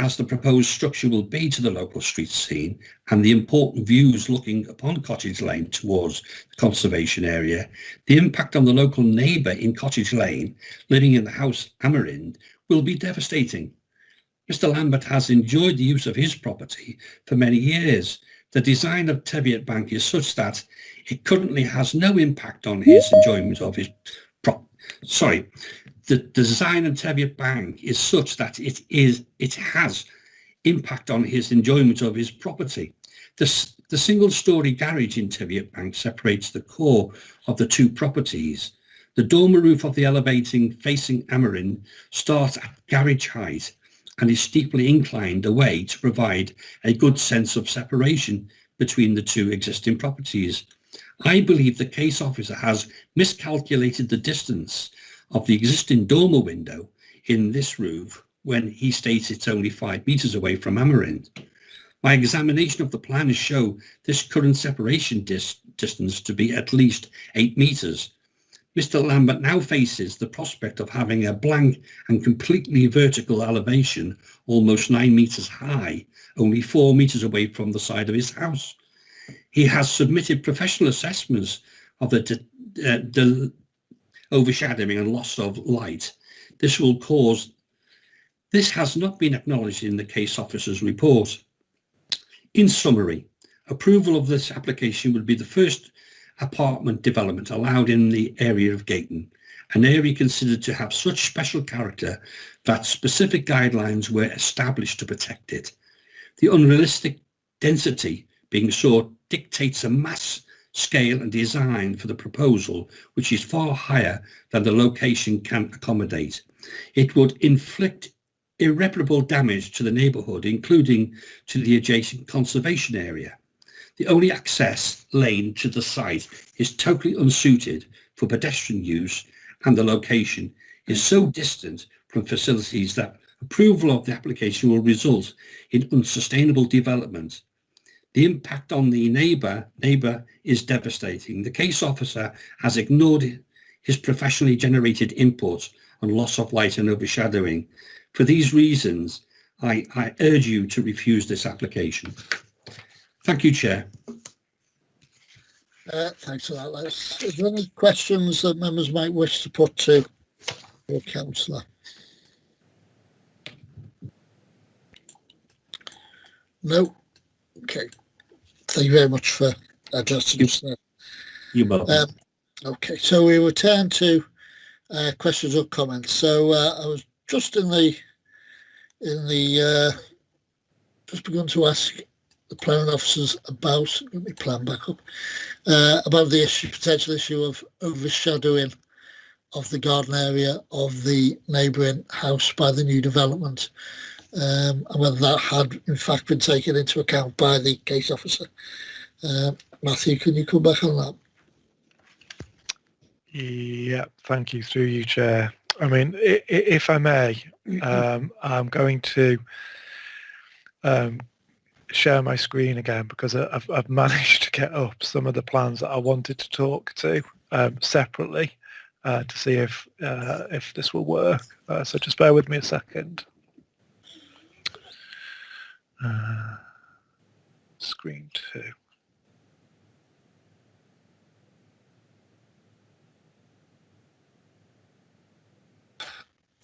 as the proposed structure will be to the local street scene and the important views looking upon Cottage Lane towards the conservation area, the impact on the local neighbour in Cottage Lane living in the house Amerind will be devastating. Mr. Lambert has enjoyed the use of his property for many years. The design of Teviot Bank is such that it currently has no impact on his enjoyment of his The design of Teviot Bank is such that it has impact on his enjoyment of his property. The single-storey garage in Teviot Bank separates the core of the two properties. The dormer roof of the elevating facing Amerind starts at garage height and is steeply inclined away to provide a good sense of separation between the two existing properties. I believe the case officer has miscalculated the distance of the existing dormer window in this roof when he states it's only 5 metres away from Amerind. My examination of the plans show this current separation distance to be at least 8 metres. Mr. Lambert now faces the prospect of having a blank and completely vertical elevation, almost 9 metres high, only 4 metres away from the side of his house. He has submitted professional assessments of the overshadowing and loss of light. This has not been acknowledged in the case officer's report. In summary, approval of this application would be the first apartment development allowed in the area of Gayton, an area considered to have such special character that specific guidelines were established to protect it. The unrealistic density being sought dictates a mass, scale and design for the proposal which is far higher than the location can accommodate. It would inflict irreparable damage to the neighbourhood, including to the adjacent conservation area. The only access lane to the site is totally unsuited for pedestrian use, and the location is so distant from facilities that approval of the application will result in unsustainable development. The impact on the neighbour is devastating. The case officer has ignored his professionally generated input on loss of light and overshadowing. For these reasons, I urge you to refuse this application. Thank you, Chair. Thanks for that, Les. Is there any questions that members might wish to put to your councillor? No? Okay. Thank you very much for addressing us there. You're welcome. Okay, so we return to questions or comments. So I was just just begun to ask the planning officers about, let me plan back up, about the potential issue of overshadowing of the garden area of the neighbouring house by the new development, and whether that had in fact been taken into account by the case officer. Matthew, can you come back on that? Yeah, thank you, through you, Chair. I mean, if I may, I'm going to share my screen again, because I've managed to get up some of the plans that I wanted to talk to separately to see if this will work. So just bear with me a second. Screen 2.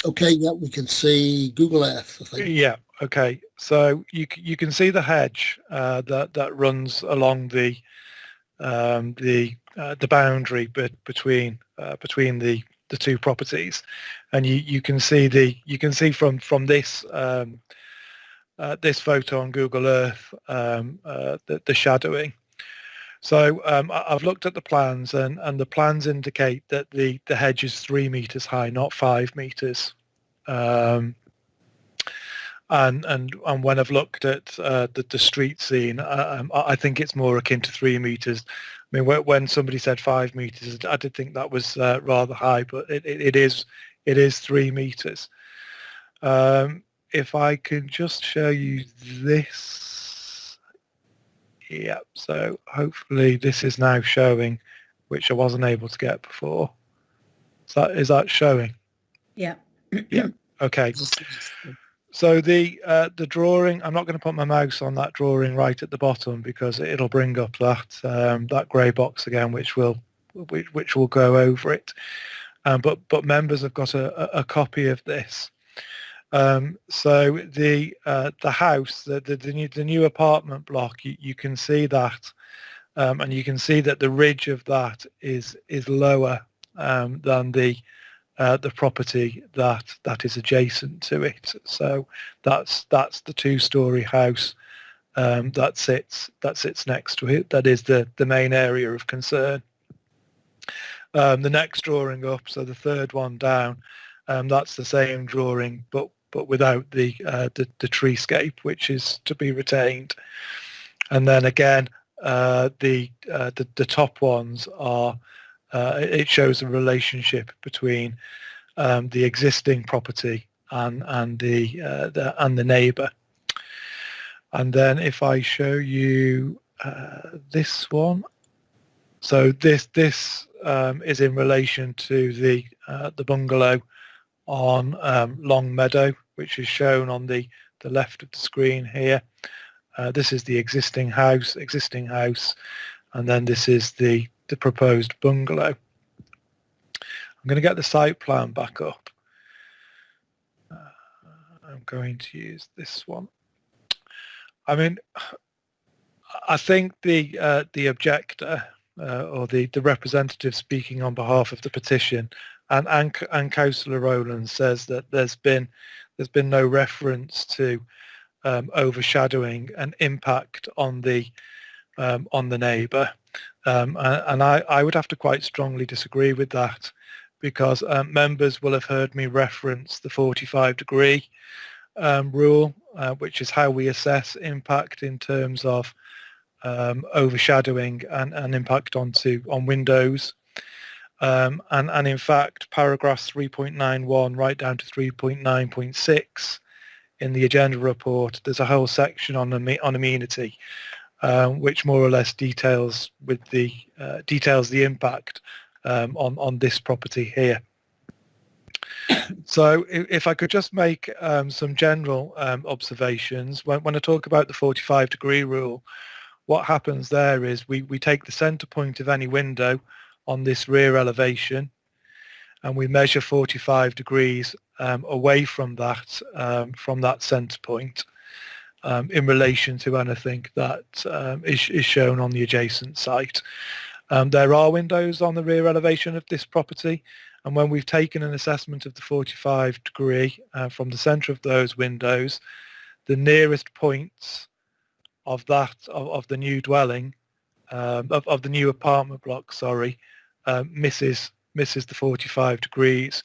Okay, yeah, we can see Google Earth, I think. Yeah, okay. So you can see the hedge that runs along the boundary between the two properties, and you can see from this this photo on Google Earth the shadowing. So I've looked at the plans, and the plans indicate that the hedge is 3 meters high, not 5 meters. And when I've looked at the street scene, I think it's more akin to 3 meters. I mean, when somebody said 5 meters, I did think that was rather high, but it is 3 meters. If I can just show you this. Yeah, so hopefully this is now showing, which I wasn't able to get before. Is that showing? Yeah. Yeah. Okay. So the drawing, I'm not going to put my mouse on that drawing right at the bottom, because it'll bring up that grey box again, which will go over it. But members have got a copy of this. So the house, the new apartment block, you can see that, and you can see that the ridge of that is lower than the property that is adjacent to it. So that's the 2-story house that sits next to it. That is the main area of concern. The next drawing up, so the third one down, that's the same drawing, but without the treescape, which is to be retained. And then again, the top ones are. It shows a relationship between the existing property and the neighbour. And then if I show you this one, so this is in relation to the bungalow on Long Meadow, which is shown on the left of the screen here. This is the existing house, and then this is the proposed bungalow. I'm going to get the site plan back up. I'm going to use this one. I mean, I think the objector or the representative speaking on behalf of the petition and Councillor Rowland says that there's been no reference to overshadowing and impact on the neighbour. And I would have to quite strongly disagree with that, because members will have heard me reference the 45-degree rule, which is how we assess impact in terms of overshadowing and impact on windows. And in fact, paragraphs 3.91 right down to 3.9.6 in the agenda report, there's a whole section on amenity, which more or less details the impact on this property here. So if I could just make some general observations. When I talk about the 45-degree rule, what happens there is we take the centre point of any window on this rear elevation, and we measure 45 degrees away from that centre point in relation to anything that is shown on the adjacent site. There are windows on the rear elevation of this property, and when we've taken an assessment of the 45 degree from the centre of those windows, the nearest points of the new dwelling, of the new apartment block, sorry, misses the 45 degrees.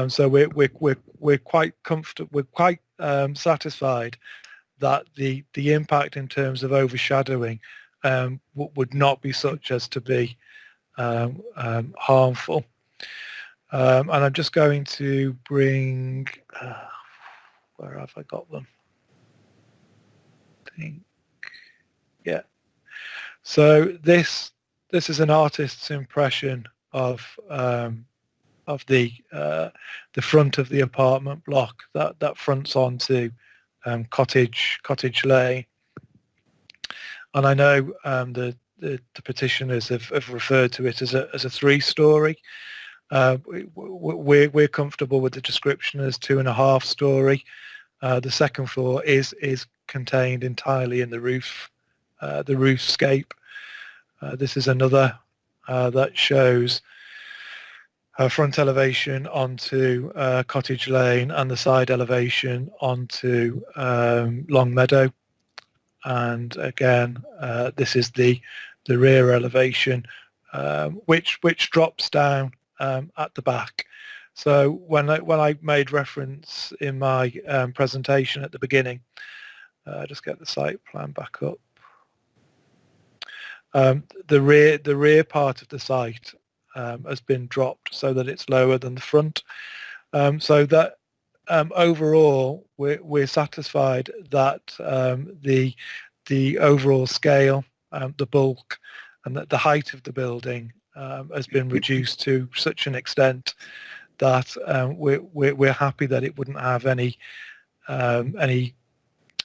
So we're quite comfortable. We're quite satisfied that the impact in terms of overshadowing would not be such as to be harmful. And I'm just going to bring, where have I got them? I think, yeah. So this is an artist's impression of the front of the apartment block that fronts onto Cottage Lane. And I know the petitioners have referred to it as a 3-storey. We're comfortable with the description as 2.5-storey. The second floor is contained entirely in the roofscape. This is another that shows front elevation onto Cottage Lane and the side elevation onto Long Meadow. And again, this is the rear elevation, which drops down at the back. So when I made reference in my presentation at the beginning, just get the site plan back up. The rear part of the site has been dropped so that it's lower than the front. So that overall we're satisfied that the overall scale, the bulk, and that the height of the building has been reduced to such an extent that we're happy that it wouldn't have any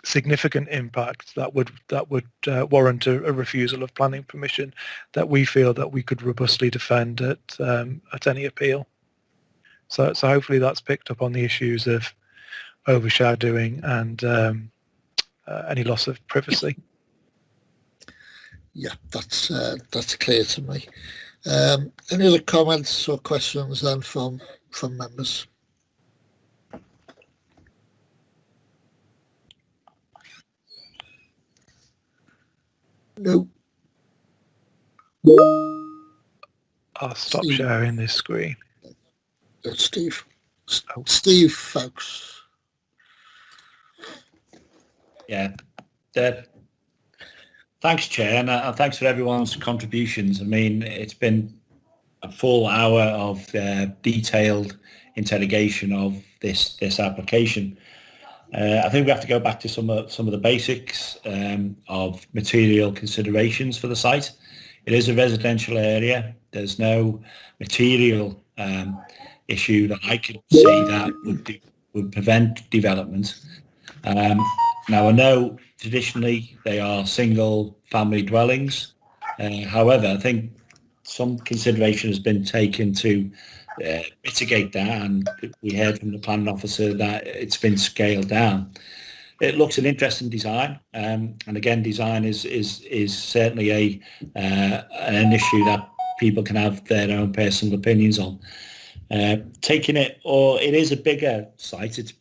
significant impact that would warrant a refusal of planning permission, that we feel that we could robustly defend at any appeal. So hopefully that's picked up on the issues of overshadowing and any loss of privacy. Yeah, that's clear to me. Any other comments or questions then from members? No. I'll stop sharing this screen. Steve. Steve Foulkes. Yeah. Thanks, Chair, and thanks for everyone's contributions. I mean, it's been a full hour of detailed interrogation of this application. I think we have to go back to some of the basics of material considerations for the site. It is a residential area. There's no material issue that I could see that would prevent development. Now, I know traditionally they are single family dwellings. However, I think some consideration has been taken to mitigate that, and we heard from the planning officer that it's been scaled down. It looks an interesting design, and again, design is certainly an issue that people can have their own personal opinions on. Taking it, or it is a bigger site. It's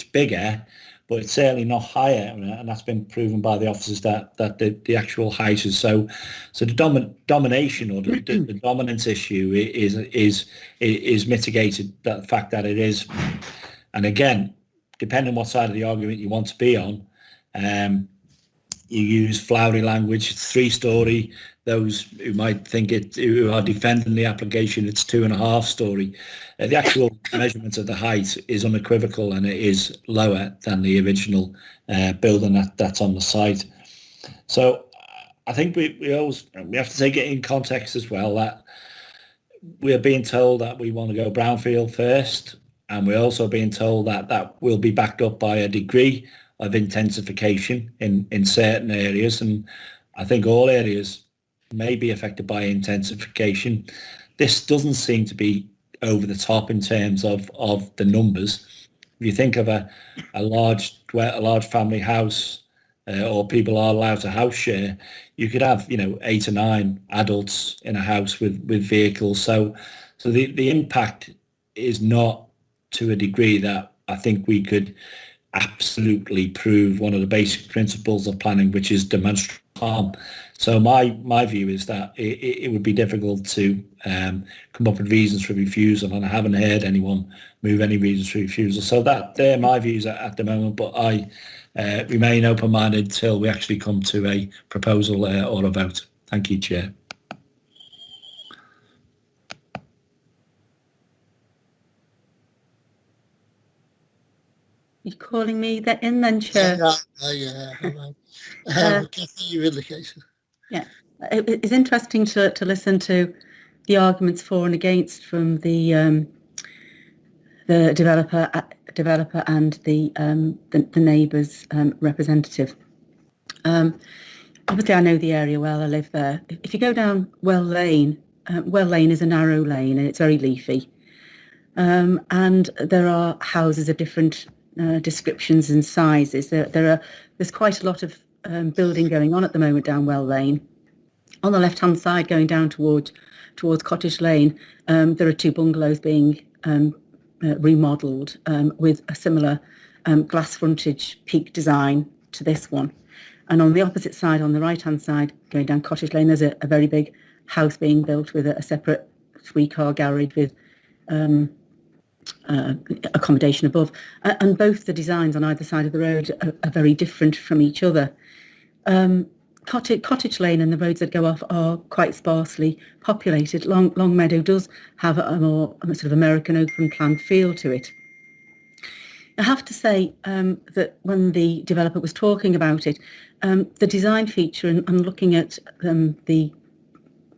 bigger, but it's certainly not higher, and that's been proven by the officers that the actual height is so the domination or the dominance issue is mitigated. That the fact that it is, and again, depending on what side of the argument you want to be on, you use flowery language. It's 3-storey. Those who might think who are defending the application, it's 2.5-storey. The actual measurement of the height is unequivocal, and it is lower than the original building that's on the site. So I think we have to take it in context as well, that we're being told that we want to go brownfield first, and we're also being told that will be backed up by a degree of intensification in certain areas, and I think all areas may be affected by intensification. This doesn't seem to be over the top in terms of the numbers. If you think of a large family house, or people are allowed to house share, you could have 8 or 9 adults in a house with vehicles. So the impact is not to a degree that I think we could absolutely prove one of the basic principles of planning, which is demonstrable harm. So my view is that it would be difficult to come up with reasons for refusal, and I haven't heard anyone move any reasons for refusal. So they're my views at the moment, but I remain open-minded until we actually come to a proposal or a vote. Thank you, Chair. You're calling me that in then, Chair? Yeah. You're in the case. Yeah, it's interesting to listen to the arguments for and against from the developer and the neighbours representative. Obviously, I know the area well. I live there. If you go down Well Lane is a narrow lane and it's very leafy, and there are houses of different descriptions and sizes. There's quite a lot of building going on at the moment down Well Lane. On the left-hand side, going down towards Cottage Lane, there are 2 bungalows being remodelled with a similar glass frontage peak design to this one. And on the opposite side, on the right-hand side, going down Cottage Lane, there's a very big house being built with a separate 3-car garage with accommodation above. And both the designs on either side of the road are very different from each other. Cottage Lane and the roads that go off are quite sparsely populated. Long Meadow does have a more sort of American open plan feel to it. I have to say that when the developer was talking about it, the design feature and looking at the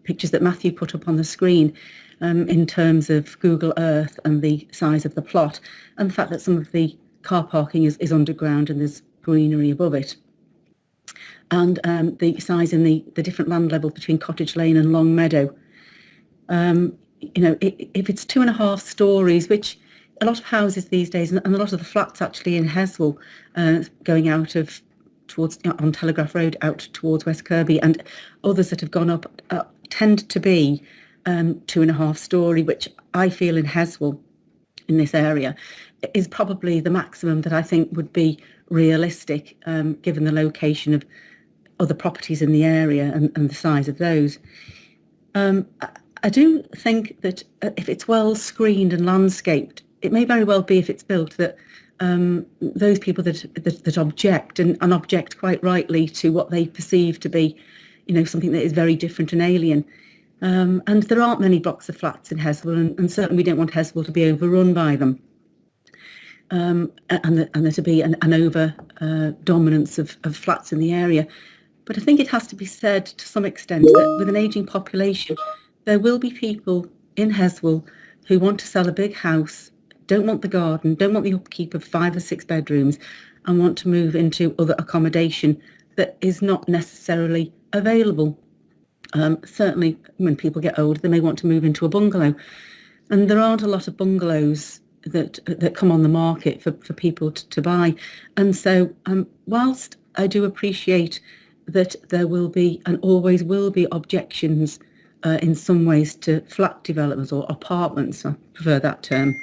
pictures that Matthew put up on the screen in terms of Google Earth and the size of the plot, and the fact that some of the car parking is underground and there's greenery above it, and the size in the different land levels between Cottage Lane and Long Meadow. If it's 2.5 stories, which a lot of houses these days, and a lot of the flats actually in Heswall, going out of towards on Telegraph Road out towards West Kirby, and others that have gone up tend to be 2.5 story, which I feel in Heswall, in this area, is probably the maximum that I think would be realistic, given the location of other properties in the area and the size of those. I do think that if it's well screened and landscaped, it may very well be, if it's built, that those people that object and object quite rightly to what they perceive to be, something that is very different and alien. And there aren't many blocks of flats in Heswall, and certainly we don't want Heswall to be overrun by them, and there to be an over dominance of flats in the area. But I think it has to be said to some extent that with an ageing population, there will be people in Heswall who want to sell a big house, don't want the garden, don't want the upkeep of 5 or 6 bedrooms, and want to move into other accommodation that is not necessarily available. Certainly when people get older, they may want to move into a bungalow, and there aren't a lot of bungalows that come on the market for people to buy. And so whilst I do appreciate that there will be and always will be objections in some ways to flat developments or apartments, I prefer that term,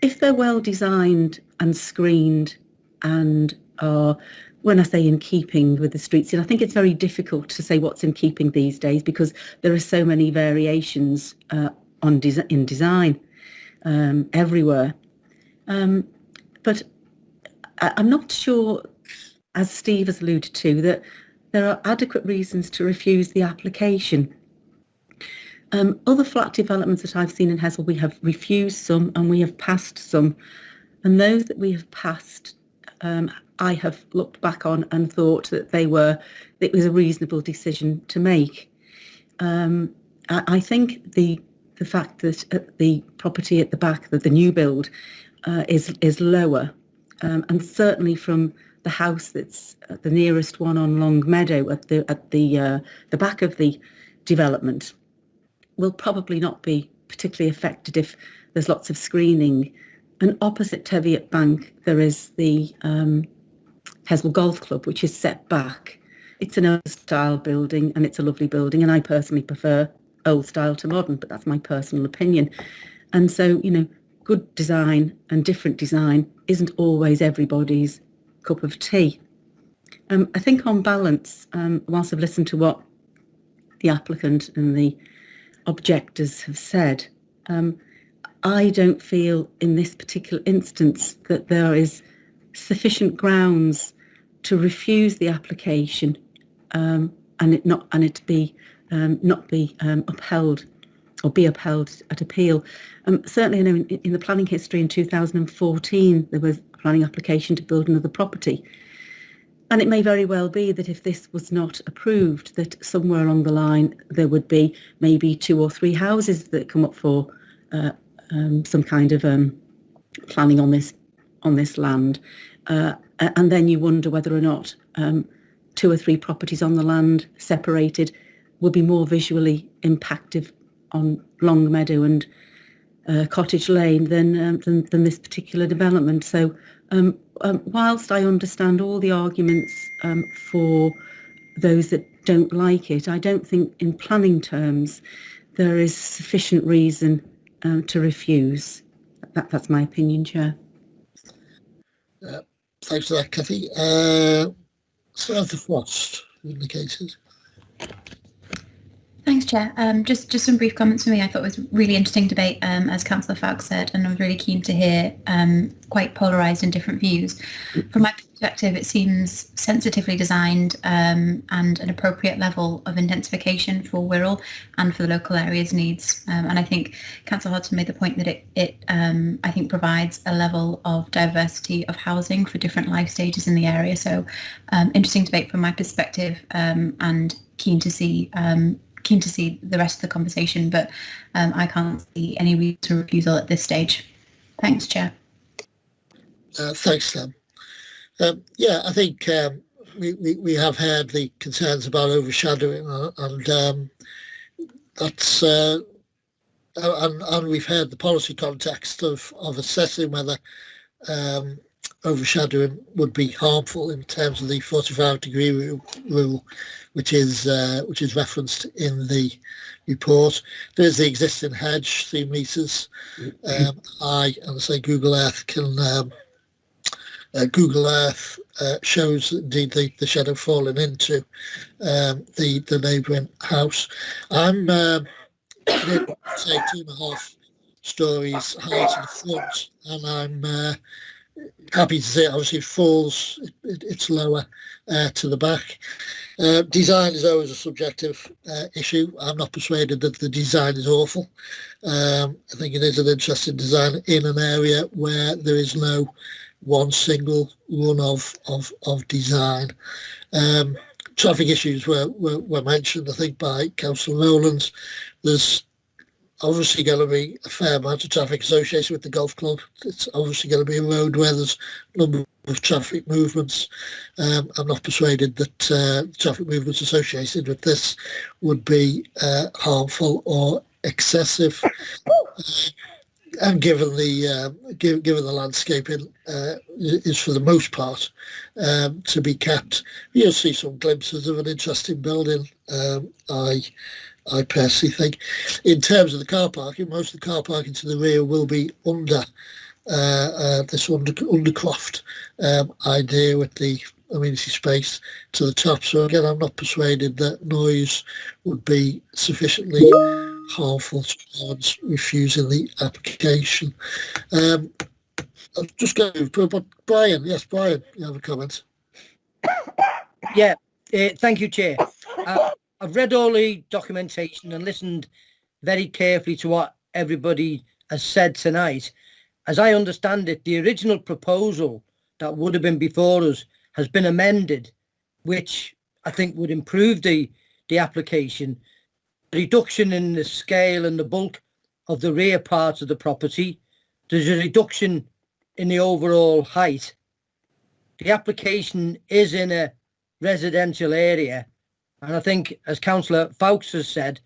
if they're well designed and screened and are, when I say in keeping with the streets, and I think it's very difficult to say what's in keeping these days because there are so many variations in design everywhere. But I'm not sure, as Steve has alluded to, that there are adequate reasons to refuse the application. Other flat developments that I've seen in Heswall, we have refused some and we have passed some. And those that we have passed, I have looked back on and thought that it was a reasonable decision to make. I think the fact that the property at the back, that the new build, is lower, and certainly from the house that's the nearest one on Long Meadow at the back of the development, will probably not be particularly affected if there's lots of screening. And opposite Teviot Bank, there is the Heswall Golf Club, which is set back. It's an old style building and it's a lovely building, and I personally prefer old style to modern, but that's my personal opinion. And so, good design and different design isn't always everybody's cup of tea. I think on balance, whilst I've listened to what the applicant and the objectors have said, I don't feel in this particular instance that there is sufficient grounds to refuse the application and it not be upheld or be upheld at appeal. Certainly, I know in the planning history in 2014 there was a planning application to build another property, and it may very well be that if this was not approved, that somewhere along the line there would be maybe 2 or 3 houses that come up for some kind of planning on this land, and then you wonder whether or not 2 or 3 properties on the land separated will be more visually impactful on Longmeadow and Cottage Lane than this particular development. So whilst I understand all the arguments for those that don't like it, I don't think in planning terms there is sufficient reason to refuse. That's my opinion, Chair. Thanks for that, Cathy. Samantha Frost indicated. Thanks, Chair. Just some brief comments for me. I thought it was really interesting debate, as Councillor Foulkes said, and I was really keen to hear quite polarised and different views. From my perspective, it seems sensitively designed and an appropriate level of intensification for Wirral and for the local area's needs. And I think Councillor Hodson made the point that it I think provides a level of diversity of housing for different life stages in the area. So interesting debate from my perspective, and keen to see the rest of the conversation, but I can't see any reason to refusal at this stage. Thanks, Chair. Thanks, Sam. Yeah, I think we have heard the concerns about overshadowing, and that's and we've heard the policy context of assessing whether overshadowing would be harmful in terms of the 45-degree rule, which is referenced in the report. There's the existing hedge, 3 metres. Google Earth shows indeed the shadow falling into the neighbouring house. I'm say 2.5 stories high to the front, and I'm happy to say obviously it falls, it's lower to the back. Design is always a subjective issue. I'm not persuaded that the design is awful. I think it is an interesting design in an area where there is no one single run of design. Traffic issues were mentioned, I think, by Councillor Rowlands. There's obviously going to be a fair amount of traffic associated with the golf club. It's obviously going to be a road where there's a number of traffic movements. I'm not persuaded that traffic movements associated with this would be harmful or excessive. And given the landscaping is for the most part to be kept, you'll see some glimpses of an interesting building. I personally think, in terms of the car parking, most of the car parking to the rear will be under this undercroft idea with the amenity space to the top. So again, I'm not persuaded that noise would be sufficiently harmful towards refusing the application. I'm just going to Brian. Yes, Brian, you have a comment? Yeah, thank you, Chair. I've read all the documentation and listened very carefully to what everybody has said tonight. As I understand it, the original proposal that would have been before us has been amended, which I think would improve the application. Reduction in the scale and the bulk of the rear part of the property. There's a reduction in the overall height. The application is in a residential area. And I think, as Councillor Foulkes has said,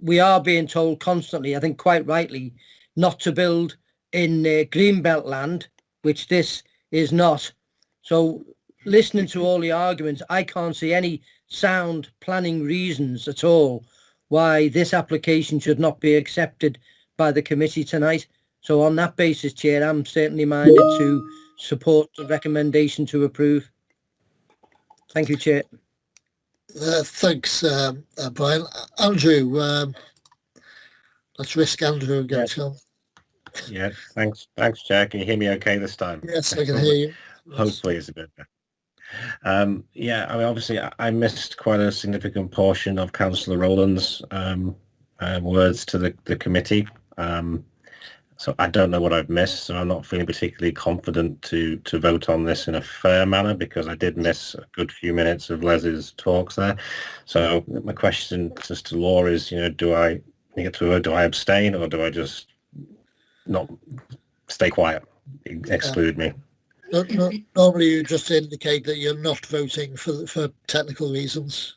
we are being told constantly, I think quite rightly, not to build in greenbelt land, which this is not. So listening to all the arguments, I can't see any sound planning reasons at all why this application should not be accepted by the committee tonight. So on that basis, Chair, I'm certainly minded to support the recommendation to approve. Thank you, Chair. Thanks, Brian. Andrew, let's risk Andrew and get on. Yeah, thanks, Chair. Can you hear me okay this time? Yes, I can hear you. Hopefully it's a bit better. Yeah, I mean, obviously I missed quite a significant portion of Councillor Rowland's words to the committee. So I don't know what I've missed, so I'm not feeling particularly confident to vote on this in a fair manner, because I did miss a good few minutes of Les's talks there. So my question just to Law is, do I get to vote? Do I abstain, or do I just not stay quiet, exclude me? Normally you just indicate that you're not voting for technical reasons.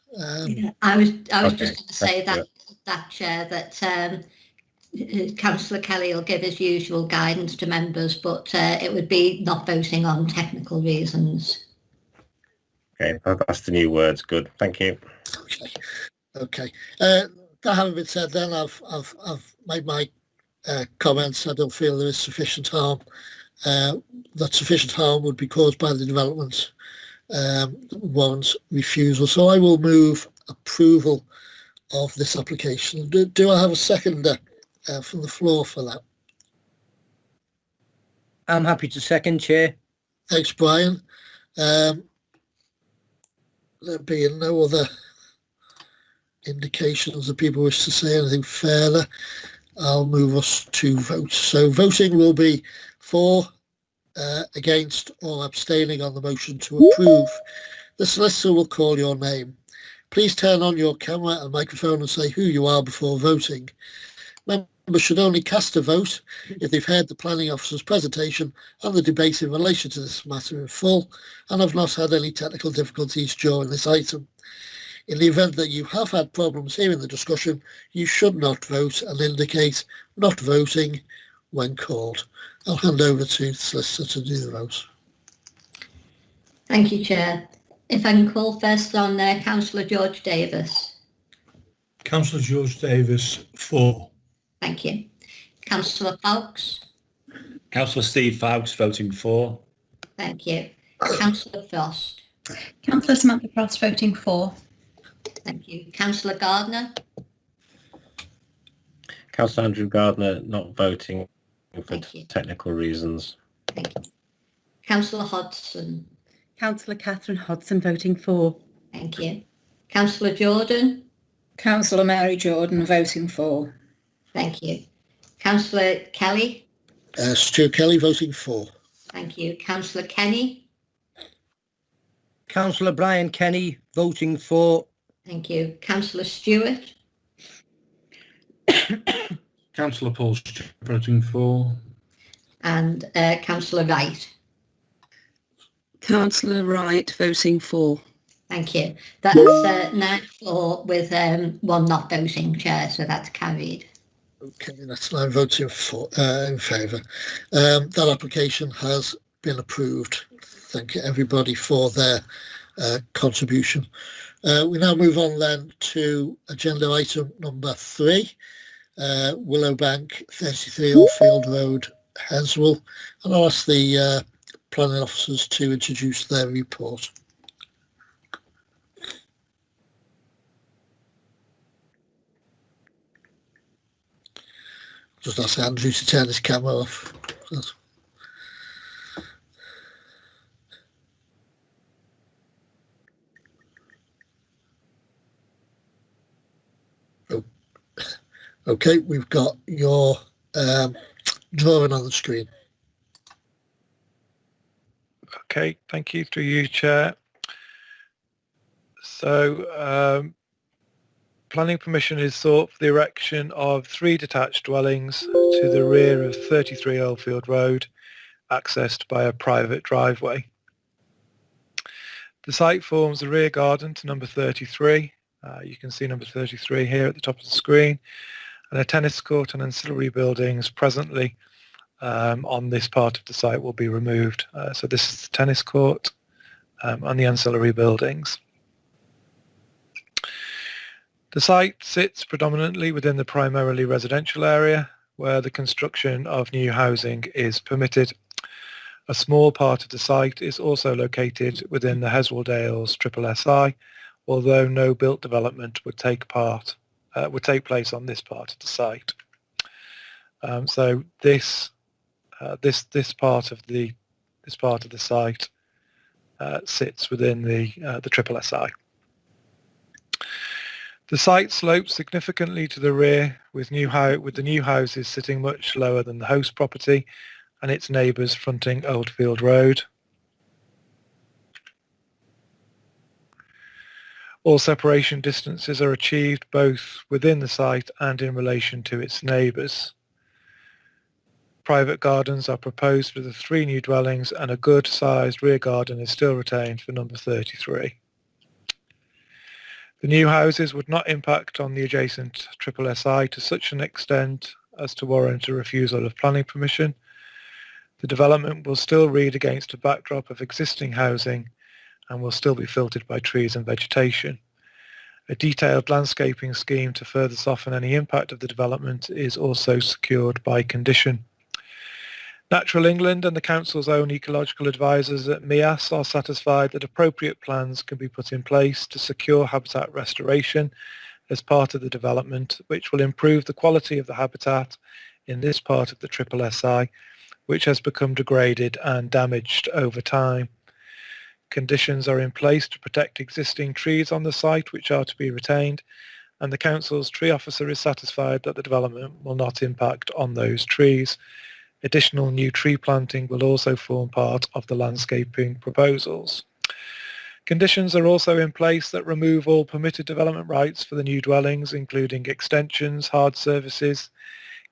I was just going to say that Chair, that Councillor Kelly will give his usual guidance to members, but it would be not voting on technical reasons. Okay, that's the new words. Good, thank you. Okay. That having been said, then I've made my comments. I don't feel there is sufficient harm. That sufficient harm would be caused by the development warrants refusal. So I will move approval of this application. Do I have a seconder from the floor for that? I'm happy to second, Chair. Thanks, Brian. There being no other indications that people wish to say anything further, I'll move us to vote. So voting will be for, against, or abstaining on the motion to approve. The solicitor will call your name. Please turn on your camera and microphone and say who you are before voting. Members should only cast a vote if they've heard the planning officer's presentation and the debate in relation to this matter in full and have not had any technical difficulties during this item. In the event that you have had problems hearing the discussion, you should not vote and indicate not voting when called. I'll hand over to the solicitor to do the vote. Thank you, Chair. If I can call first on Councillor George Davis. Councillor George Davis, 4. Thank you. Councillor Foulkes. Councillor Steve Foulkes voting for. Thank you. Councillor Frost. Councillor Samantha Frost voting for. Thank you. Councillor Gardner. Councillor Andrew Gardner not voting for technical reasons. Thank you. Councillor Hodson. Councillor Catherine Hodson voting for. Thank you. Councillor Jordan. Councillor Mary Jordan voting for. Thank you. Councillor Kelly. Stuart Kelly voting for. Thank you. Councillor Kenny. Councillor Brian Kenny voting for. Thank you. Councillor Stuart. Councillor Paul Stuart voting for. And Councillor Wright. Councillor Wright voting for. Thank you. That's 9-4 with 1 not voting, Chair, so that's carried. Okay, that's 9 votes in favour. That application has been approved. Thank you everybody for their contribution. We now move on then to agenda item number 3, Willowbank, 33 Oldfield Road, Heswall, and I'll ask the planning officers to introduce their report. Just ask Andrew to turn his camera off. Okay, we've got your drawing on the screen. Okay, thank you through you, Chair. So planning permission is sought for the erection of 3 detached dwellings to the rear of 33 Oldfield Road, accessed by a private driveway. The site forms the rear garden to number 33. You can see number 33 here at the top of the screen, and a tennis court and ancillary buildings presently on this part of the site will be removed. So this is the tennis court and the ancillary buildings. The site sits predominantly within the primarily residential area, where the construction of new housing is permitted. A small part of the site is also located within the Heswall Dales SSSI, although no built development would take place on this part of the site. So this part of the site sits within the SSSI. The site slopes significantly to the rear, with the new houses sitting much lower than the host property and its neighbours fronting Oldfield Road. All separation distances are achieved both within the site and in relation to its neighbours. Private gardens are proposed for the 3 new dwellings, and a good-sized rear garden is still retained for number 33. The new houses would not impact on the adjacent SSSI to such an extent as to warrant a refusal of planning permission. The development will still read against a backdrop of existing housing and will still be filtered by trees and vegetation. A detailed landscaping scheme to further soften any impact of the development is also secured by condition. Natural England and the Council's own ecological advisors at MEAS are satisfied that appropriate plans can be put in place to secure habitat restoration as part of the development, which will improve the quality of the habitat in this part of the SSSI, which has become degraded and damaged over time. Conditions are in place to protect existing trees on the site, which are to be retained, and the Council's tree officer is satisfied that the development will not impact on those trees. Additional new tree planting will also form part of the landscaping proposals. Conditions are also in place that remove all permitted development rights for the new dwellings, including extensions, hard surfaces,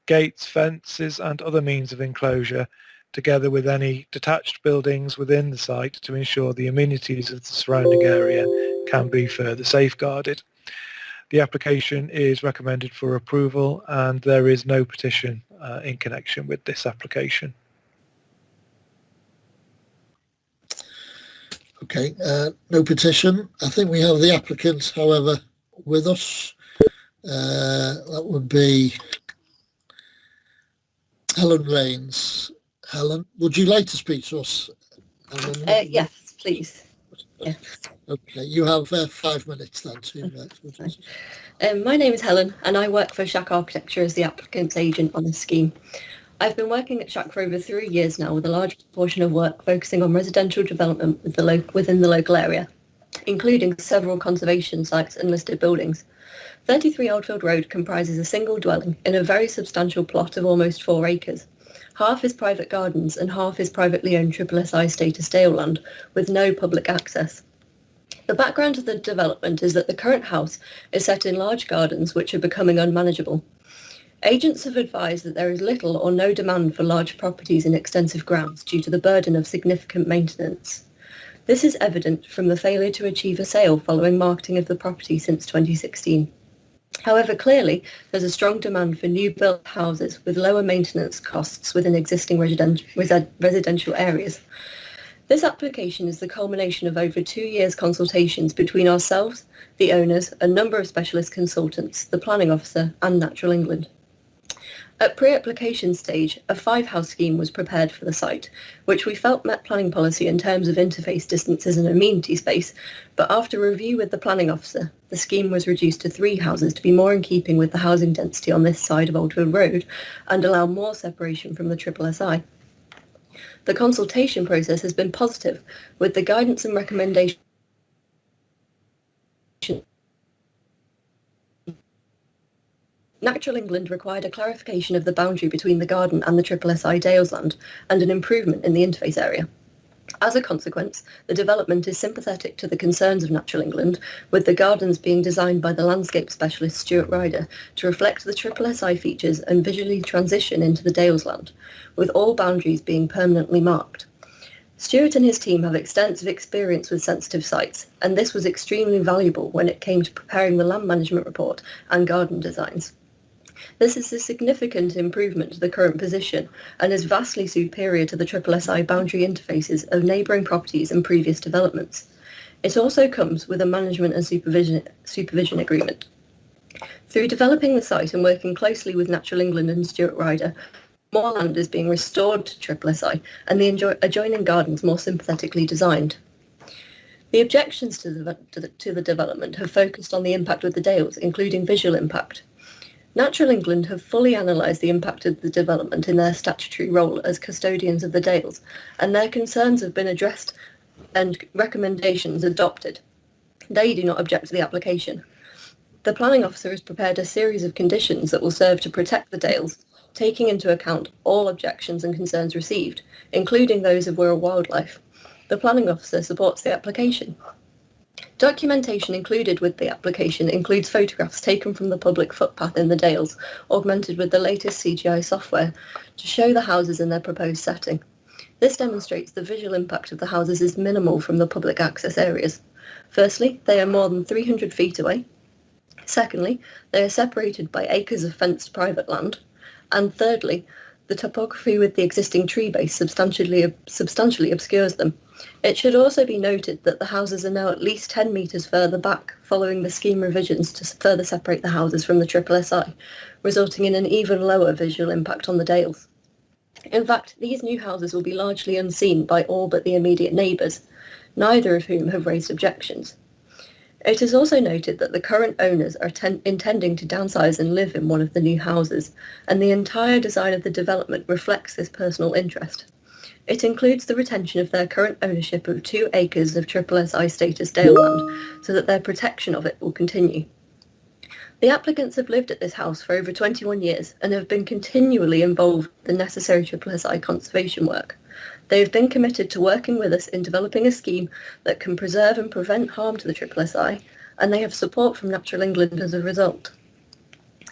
gates, fences and other means of enclosure, together with any detached buildings within the site to ensure the amenities of the surrounding area can be further safeguarded. The application is recommended for approval and there is no petition in connection with this application. Okay, no petition. I think we have the applicants, however, with us. That would be Helen Rains. Helen, would you like to speak to us? Helen? Yes, please. Yeah. Okay, you have 5 minutes then to my name is Helen and I work for Shack Architecture as the applicant's agent on this scheme. I've been working at Shack for over 3 years now, with a large proportion of work focusing on residential development within the local area, including several conservation sites and listed buildings. 33 Oldfield Road comprises a single dwelling in a very substantial plot of almost 4 acres. Half is private gardens and half is privately owned SSSI status dale land with no public access. The background of the development is that the current house is set in large gardens which are becoming unmanageable. Agents have advised that there is little or no demand for large properties in extensive grounds due to the burden of significant maintenance. This is evident from the failure to achieve a sale following marketing of the property since 2016. However, clearly, there's a strong demand for new built houses with lower maintenance costs within existing residential areas. This application is the culmination of over 2 years' consultations between ourselves, the owners, a number of specialist consultants, the planning officer and Natural England. At pre-application stage, a 5-house scheme was prepared for the site, which we felt met planning policy in terms of interface distances and amenity space, but after review with the planning officer, the scheme was reduced to 3 houses to be more in keeping with the housing density on this side of Oldfield Road and allow more separation from the SSSI. The consultation process has been positive, with the guidance and recommendations Natural England required a clarification of the boundary between the garden and the SSSI Dales land and an improvement in the interface area. As a consequence, the development is sympathetic to the concerns of Natural England, with the gardens being designed by the landscape specialist Stuart to reflect the SSSI features and visually transition into the Dales land, with all boundaries being permanently marked. Stuart and his team have extensive experience with sensitive sites, and this was extremely valuable when it came to preparing the land management report and garden designs. This is a significant improvement to the current position and is vastly superior to the SSSI boundary interfaces of neighbouring properties and previous developments. It also comes with a management and supervision agreement. Through developing the site and working closely with Natural England and Stuart Ryder, more land is being restored to SSI and the adjoining gardens more sympathetically designed. The objections to the development have focused on the impact of the Dales, including visual impact. Natural England have fully analysed the impact of the development in their statutory role as custodians of the Dales, and their concerns have been addressed and recommendations adopted. They do not object to the application. The planning officer has prepared a series of conditions that will serve to protect the Dales, taking into account all objections and concerns received, including those of Wirral Wildlife. The planning officer supports the application. Documentation included with the application includes photographs taken from the public footpath in the Dales, augmented with the latest CGI software to show the houses in their proposed setting. This demonstrates the visual impact of the houses is minimal from the public access areas. Firstly, they are more than 300 feet away. Secondly, they are separated by acres of fenced private land. And thirdly, the topography with the existing tree base substantially obscures them. It should also be noted that the houses are now at least 10 metres further back following the scheme revisions to further separate the houses from the SSI, resulting in an even lower visual impact on the Dales. In fact, these new houses will be largely unseen by all but the immediate neighbours, neither of whom have raised objections. It is also noted that the current owners are intending to downsize and live in one of the new houses, and the entire design of the development reflects this personal interest. It includes the retention of their current ownership of 2 acres of SSI status Dale land, so that their protection of it will continue. The applicants have lived at this house for over 21 years and have been continually involved with the necessary SSI conservation work. They have been committed to working with us in developing a scheme that can preserve and prevent harm to the SSI, and they have support from Natural England as a result.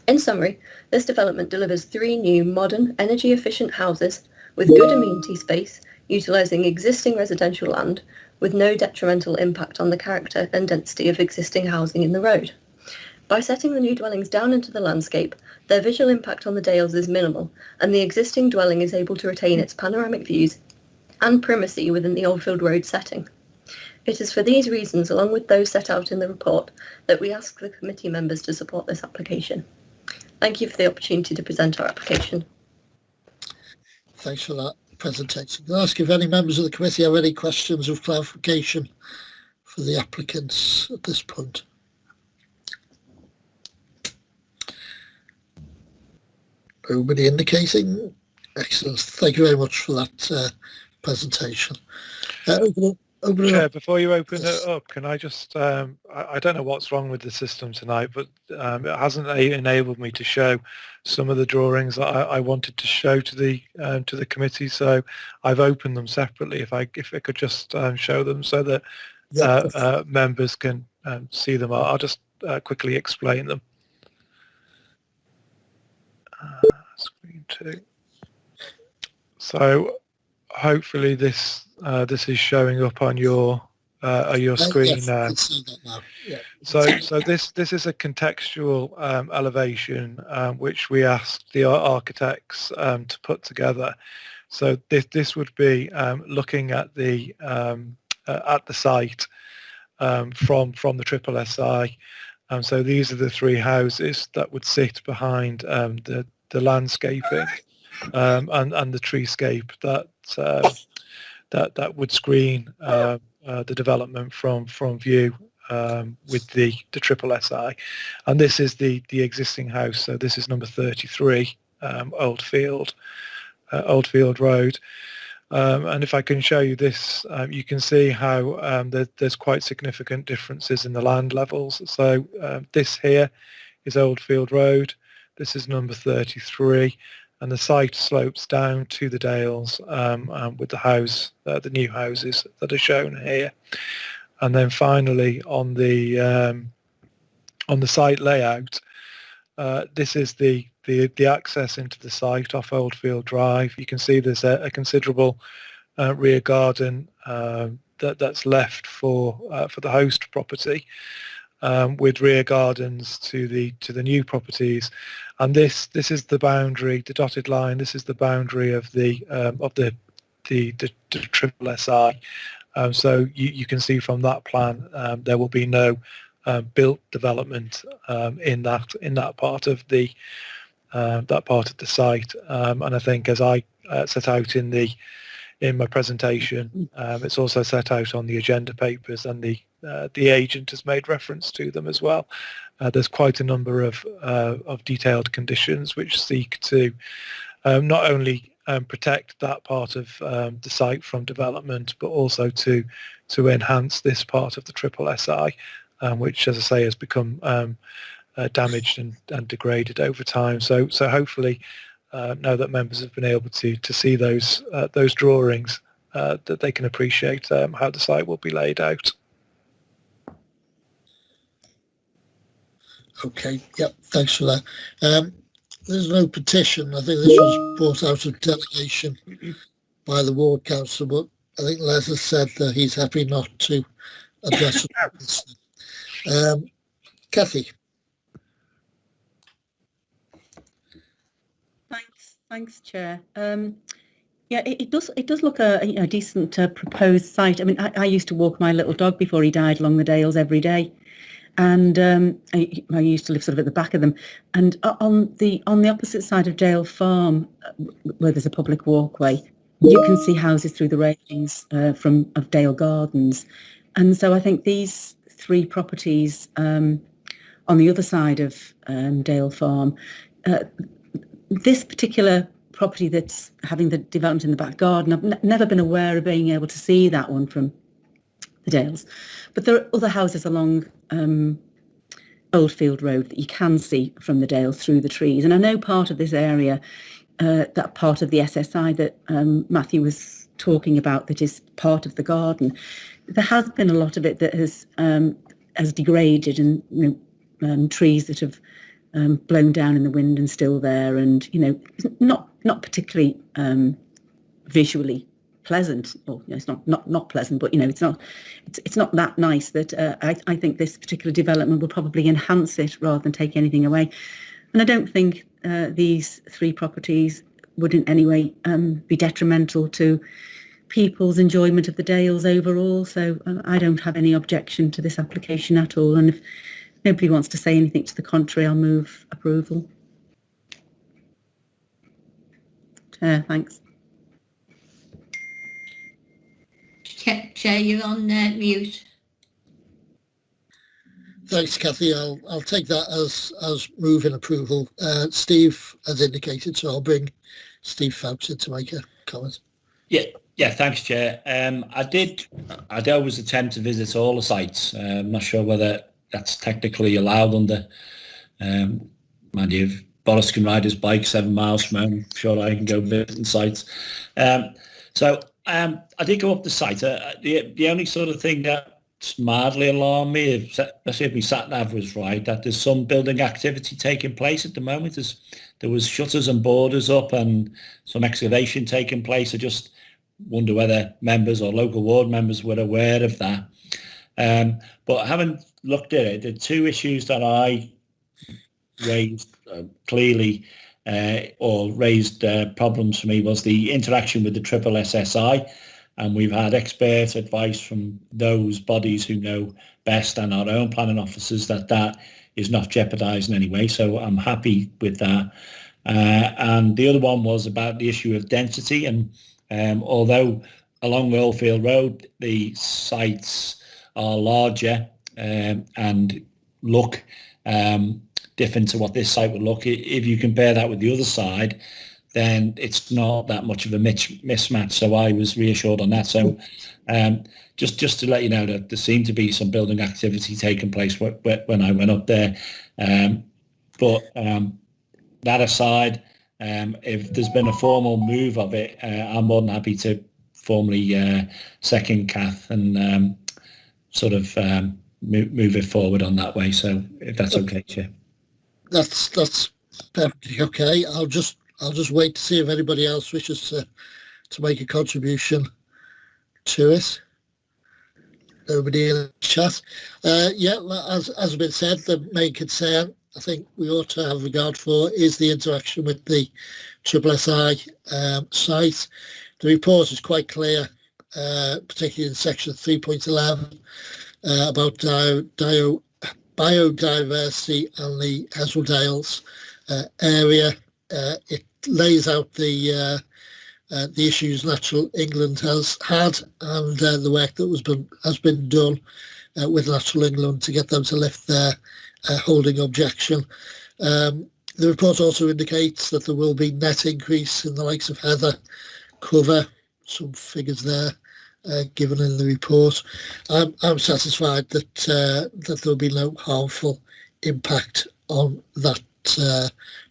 In summary, this development delivers 3 new, modern, energy-efficient houses with good amenity space, utilising existing residential land, with no detrimental impact on the character and density of existing housing in the road. By setting the new dwellings down into the landscape, their visual impact on the Dales is minimal, and the existing dwelling is able to retain its panoramic views and primacy within the Oldfield Road setting. It is for these reasons, along with those set out in the report, that we ask the committee members to support this application. Thank you for the opportunity to present our application. Thanks for that presentation. Can I ask if any members of the committee have any questions of clarification for the applicants at this point? Nobody indicating? Excellent. Thank you very much for that presentation. Chair, before you open it up, can I just, I don't know what's wrong with the system tonight, but it hasn't enabled me to show some of the drawings that I wanted to show to the committee, so I've opened them separately. If I could just show them so that members can see them. I'll just quickly explain them. Screen 2. So hopefully this is showing up on your screen now. Yeah. So this is a contextual elevation which we asked the architects to put together. So this would be looking at the site from the SSI. So these are the 3 houses that would sit behind the landscaping and the treescape that would screen the development from view with the SSI. And this is the existing house. So this is number 33, Oldfield Road. And if I can show you this, you can see how there's quite significant differences in the land levels. So this here is Oldfield Road. This is number 33. And the site slopes down to the Dales with the new houses that are shown here. And then finally on the site layout, this is the access into the site off Oldfield Drive. You can see there's a considerable rear garden that's left for the host property, with rear gardens to the new properties. And this is the boundary, the dotted line. This is the boundary of the SSI. So you can see from that plan there will be no built development in that part of the site. And I think, as I set out in my presentation, it's also set out on the agenda papers, and the agent has made reference to them as well. There's quite a number of detailed conditions which seek to not only protect that part of the site from development, but also to enhance this part of the SSI, which, as I say, has become damaged and degraded over time. So hopefully, now that members have been able to see those drawings, that they can appreciate how the site will be laid out. Okay, yep, thanks for that. There's no petition. I think this was brought out of delegation by the ward council, but I think Les has said that he's happy not to address it. Kathy. Thanks, Chair. Yeah, it does look a decent proposed site. I mean, I used to walk my little dog before he died along the Dales every day, and I used to live sort of at the back of them. And on the opposite side of Dale Farm, where there's a public walkway, you can see houses through the railings of Dale Gardens. And so I think these three properties on the other side of Dale Farm, this particular property that's having the development in the back garden, I've never been aware of being able to see that one from the Dales. But there are other houses along Oldfield Road that you can see from the Dales through the trees. And I know part of this area, that part of the SSI that Matthew was talking about, that is part of the garden, there has been a lot of it that has degraded, and trees that have blown down in the wind and still there, and not particularly visually pleasant. Well, it's not pleasant, but it's not that nice. That I think this particular development will probably enhance it rather than take anything away. And I don't think these three properties would in any way be detrimental to people's enjoyment of the Dales overall. So I don't have any objection to this application at all. And if nobody wants to say anything to the contrary, I'll move approval. Thanks. Chair, you're on mute. Thanks, Kathy. I'll take that as moving approval. Steve has indicated, so I'll bring Steve Foulkes in to make a comment. Yeah, thanks, Chair. I did always attempt to visit all the sites. I'm not sure whether that's technically allowed under, mind you, if Boris can ride his bike 7 miles from home, I'm sure I can go visiting sites. So I did go up the site. The only sort of thing that mildly alarmed me, especially if my sat-nav was right, that there's some building activity taking place at the moment. There was shutters and borders up and some excavation taking place. I just wonder whether members or local ward members were aware of that. But having looked at it, the two issues that I raised clearly or raised problems for me was the interaction with the SSI, and we've had expert advice from those bodies who know best and our own planning officers that is not jeopardised in any way, so I'm happy with that. And the other one was about the issue of density, and although along Oldfield Road the sites are larger and look different to what this site would look, if you compare that with the other side, then it's not that much of a mismatch. So I was reassured on that. So just to let you know that there seemed to be some building activity taking place when I went up there. But that aside, if there's been a formal move of it, I'm more than happy to formally second Kath and sort of move it forward on that way. So if that's okay, Chair. That's perfectly okay. I'll just wait to see if anybody else wishes to make a contribution to it. Nobody in the chat. Yeah, as has been said, the main concern I think we ought to have regard for is the interaction with the SSI site. The report is quite clear, particularly in section 3.11, about biodiversity and the Heswall Dales area. It lays out the issues Natural England has had and the work that has been done with Natural England to get them to lift their holding objection. The report also indicates that there will be net increase in the likes of heather cover, some figures there given in the report. I'm satisfied that there will be no harmful impact on that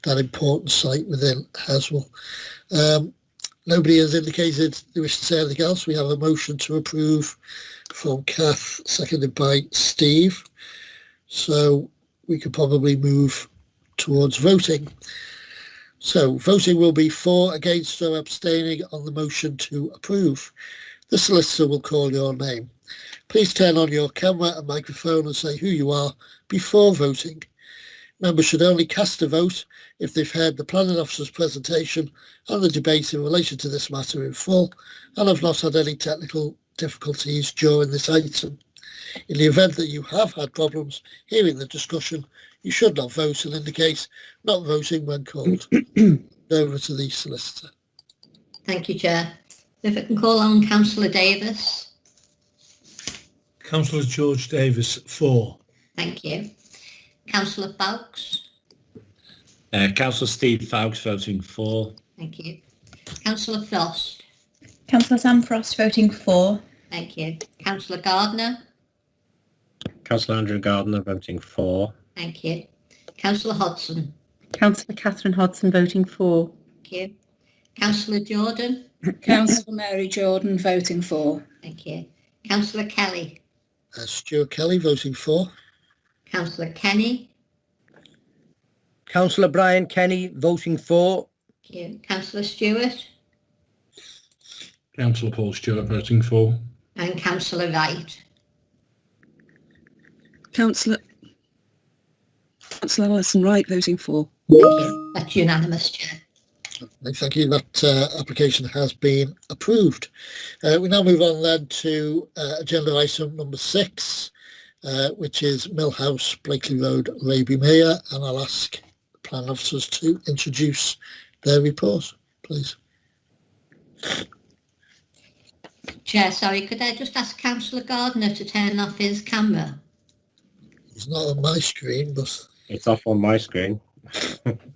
important site within Heswall. Nobody has indicated they wish to say anything else. We have a motion to approve from Kath, seconded by Steve. So we could probably move towards voting. So voting will be for, against or abstaining on the motion to approve. The solicitor will call your name. Please turn on your camera and microphone and say who you are before voting. Members should only cast a vote if they've heard the planning officer's presentation and the debate in relation to this matter in full and have not had any technical difficulties during this item. In the event that you have had problems hearing the discussion, you should not vote and indicate not voting when called. Over to the solicitor. Thank you, Chair. If I can call on Councillor Davies. Councillor George Davies, for. Thank you. Councillor Foulkes. Councillor Steve Foulkes voting for. Thank you. Councillor Frost. Councillor Sam Frost voting for. Thank you. Councillor Gardner. Councillor Andrew Gardner voting for. Thank you. Councillor Hodson. Councillor Catherine Hodson voting for. Thank you. Councillor Jordan. Councillor Mary Jordan voting for. Thank you. Councillor Kelly. Stuart Kelly voting for. Councillor Kenny. Councillor Brian Kenny voting for. Thank you. Councillor Stuart. Councillor Paul Stewart voting for. And Councillor Wright. Councillor Alison Wright voting for. Thank you. That's unanimous, Chair. Thank you. That application has been approved. We now move on then to agenda item number 6, which is Millhouse, Blakely Road, Raby Mere, and I'll ask the plan officers to introduce their report, please. Chair, sorry, could I just ask Councillor Gardner to turn off his camera? He's not on my screen, but... It's off on my screen.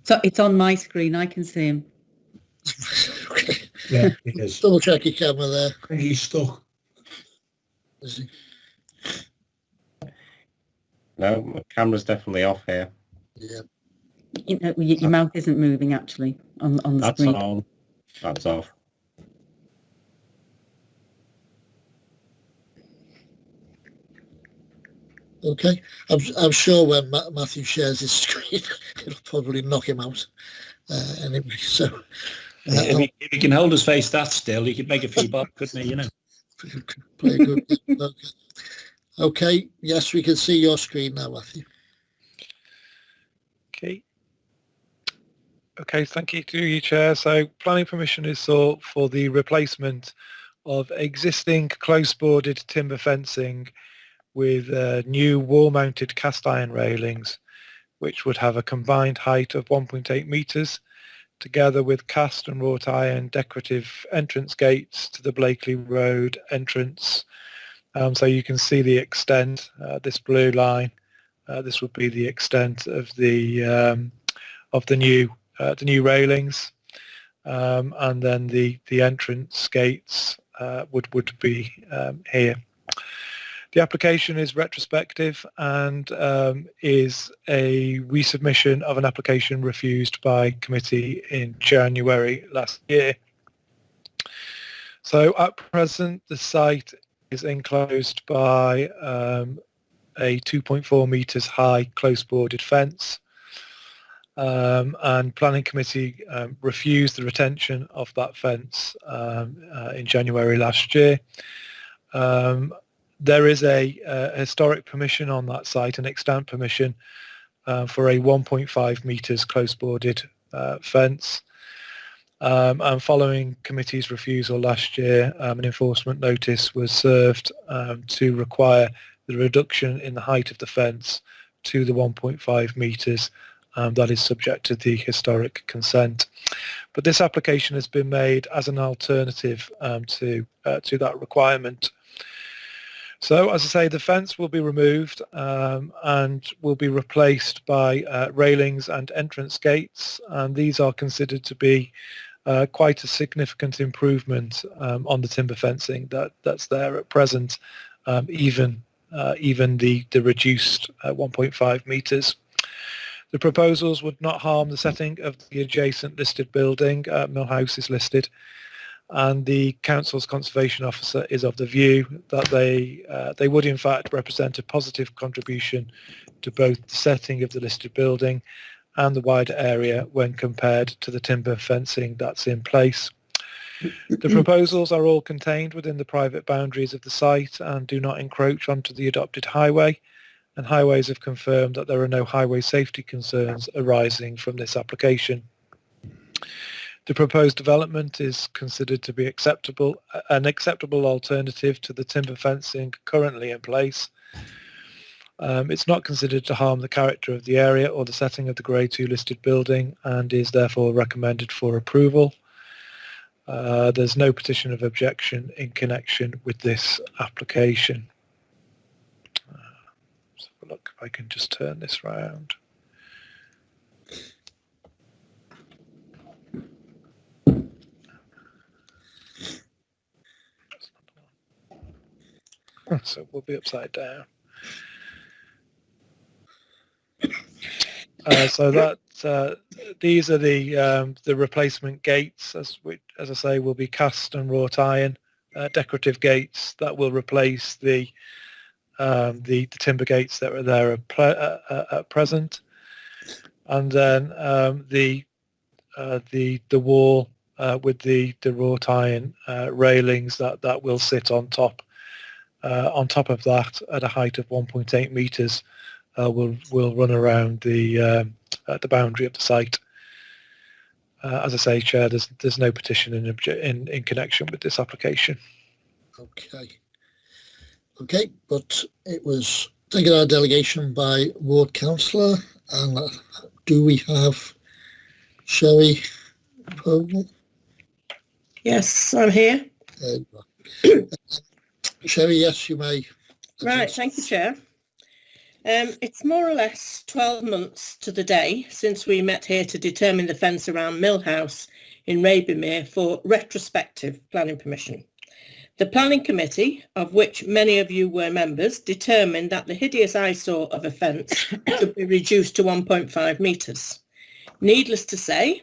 So it's on my screen, I can see him. Okay. Yeah, it is. Double check your camera there. I think he's stuck. Is he? No, my camera's definitely off here. Yeah. You know, your mouth isn't moving actually on the That's screen. on. That's off. Okay. I'm sure when Matthew shares his screen, it'll probably knock him out. Anyway, so... if he can hold his face that still, he could make a few bucks, couldn't he, you know? Play good. Okay, yes, we can see your screen now, Matthew. Okay, thank you to you, Chair. So planning permission is sought for the replacement of existing close-boarded timber fencing with new wall-mounted cast iron railings, which would have a combined height of 1.8 metres, together with cast and wrought iron decorative entrance gates to the Blakely Road entrance. So you can see the extent, this blue line, this would be the extent of the new railings, and then the entrance gates would be here. The application is retrospective and is a resubmission of an application refused by committee in January last year. So at present, the site is enclosed by a 2.4 metres high close-boarded fence, and planning committee refused the retention of that fence in January last year. There is a historic permission on that site, an extant permission for a 1.5 metres close-boarded fence. And following committee's refusal last year, an enforcement notice was served to require the reduction in the height of the fence to the 1.5 metres that is subject to the historic consent. But this application has been made as an alternative to that requirement. So, as I say, the fence will be removed and will be replaced by railings and entrance gates, and these are considered to be quite a significant improvement on the timber fencing that's there at present, even the reduced 1.5 metres. The proposals would not harm the setting of the adjacent listed building. Mill House is listed, and the council's conservation officer is of the view that they would in fact represent a positive contribution to both the setting of the listed building and the wider area when compared to the timber fencing that's in place. The proposals are all contained within the private boundaries of the site and do not encroach onto the adopted highway, and Highways have confirmed that there are no highway safety concerns arising from this application. The proposed development is considered to be an acceptable alternative to the timber fencing currently in place. It's not considered to harm the character of the area or the setting of the Grade 2 listed building and is therefore recommended for approval. There's no petition of objection in connection with this application. Let's have a look if I can just turn this round. So we'll be upside down. So that these are the replacement gates, as I say, will be cast and wrought iron decorative gates that will replace the timber gates that are there at present, and then the wall with the wrought iron railings that will sit on top of that at a height of 1.8 metres. Will run around the boundary of the site. As I say, Chair, there's no petition in connection with this application. Okay, but it was taken our delegation by Ward Councillor, and do we have Sherry Pogle? Yes, I'm here. Sherry, yes, you may. Right, thank you, Chair. It's more or less 12 months to the day since we met here to determine the fence around Mill House in Raby Mere for retrospective planning permission. The planning committee, of which many of you were members, determined that the hideous eyesore of a fence should be reduced to 1.5 metres. Needless to say,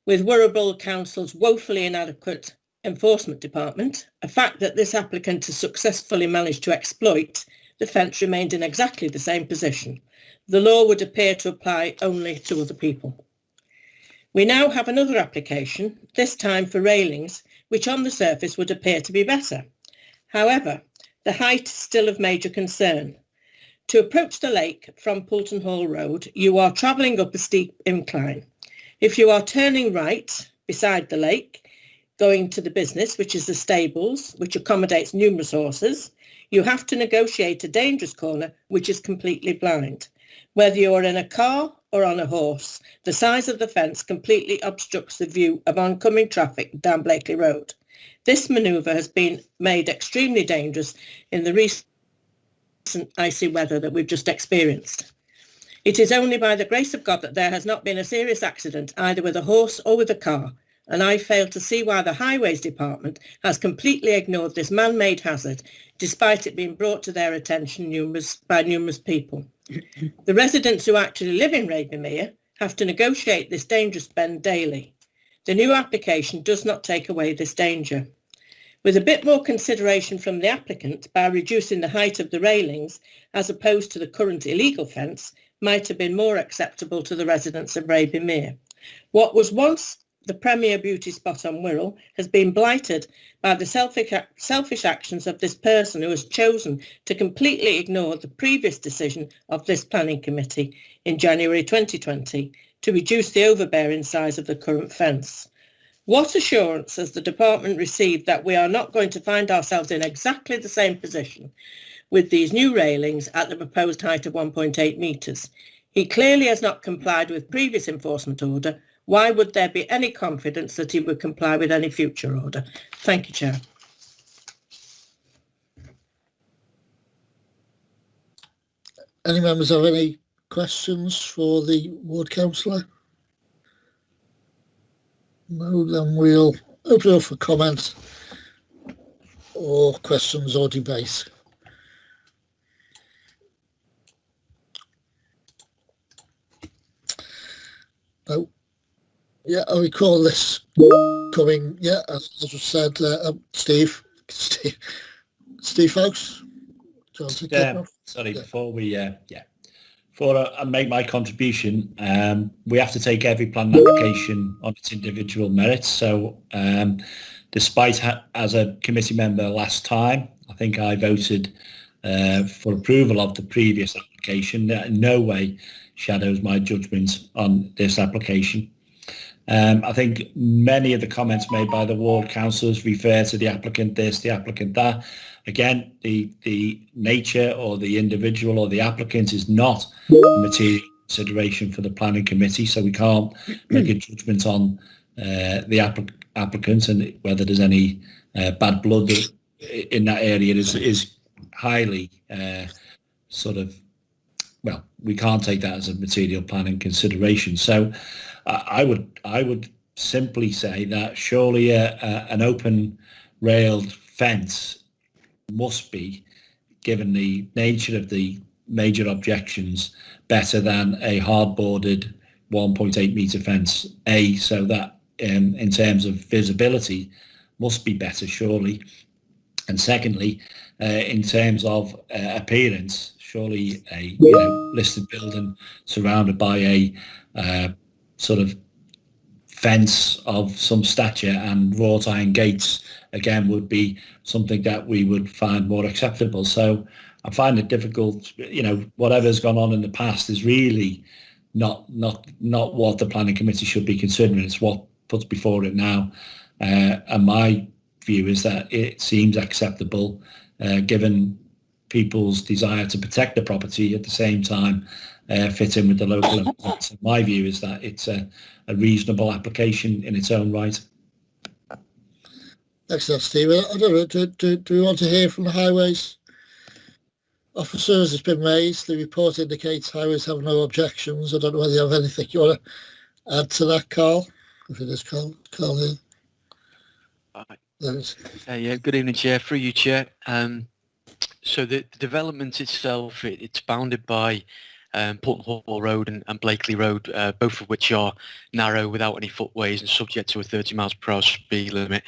with Wirral Council's woefully inadequate enforcement department, a fact that this applicant has successfully managed to exploit, the fence remained in exactly the same position. The law would appear to apply only to other people. We now have another application, this time for railings, which on the surface would appear to be better. However, the height is still of major concern. To approach the lake from Poulton Hall Road, you are travelling up a steep incline. If you are turning right beside the lake, going to the business, which is the stables, which accommodates numerous horses, you have to negotiate a dangerous corner which is completely blind. Whether you're in a car or on a horse, the size of the fence completely obstructs the view of oncoming traffic down Blakely Road. This manoeuvre has been made extremely dangerous in the recent icy weather that we've just experienced. It is only by the grace of God that there has not been a serious accident either with a horse or with a car, and I fail to see why the Highways Department has completely ignored this man-made hazard, despite it being brought to their attention by numerous people. The residents who actually live in Raby Mere have to negotiate this dangerous bend daily. The new application does not take away this danger. With a bit more consideration from the applicant by reducing the height of the railings, as opposed to the current illegal fence, might have been more acceptable to the residents of Raby Mere. What was once the premier beauty spot on Wirral has been blighted by the selfish actions of this person who has chosen to completely ignore the previous decision of this planning committee in January 2020 to reduce the overbearing size of the current fence. What assurance has the department received that we are not going to find ourselves in exactly the same position with these new railings at the proposed height of 1.8 metres. He clearly has not complied with previous enforcement order. Why would there be any confidence that he would comply with any future order? Thank you, Chair. Any members have any questions for the ward councillor? No, then we'll open up for comment or questions or debate. No. Yeah, I recall this coming. Yeah, as was said, Steve Foulkes. Do you want to kick off? Sorry, before we before I make my contribution, we have to take every planning application on its individual merits. So despite as a committee member last time, I think I voted for approval of the previous application. That in no way shadows my judgment on this application. I think many of the comments made by the ward councillors refer to the applicant this, the applicant that. Again, the nature or the individual or the applicant is not a material consideration for the planning committee, so we can't make a judgment on the applicant and whether there's any bad blood in that area is highly well, we can't take that as a material planning consideration. So I would simply say that surely an open railed fence must be, given the nature of the major objections, better than a hard-boarded 1.8 metre fence. So that in terms of visibility must be better, surely. And secondly, in terms of appearance, surely a listed building surrounded by a sort of fence of some stature and wrought iron gates again would be something that we would find more acceptable. So I find it difficult, whatever's gone on in the past is really not what the planning committee should be considering. It's what puts before it now, and my view is that it seems acceptable given people's desire to protect the property at the same time fit in with the local. So my view is that it's a reasonable application in its own right. Excellent, Steve. I don't know, do we want to hear from the highways officers? It's been raised. The report indicates highways have no objections. I don't know whether you have anything you want to add to that, Carl, if it is Carl here. There it is. Yeah, good evening, Chair. Through you, Chair. So the development itself, it's bounded by Pulton Hall Road and Blakely Road, both of which are narrow without any footways and subject to a 30 miles per hour speed limit.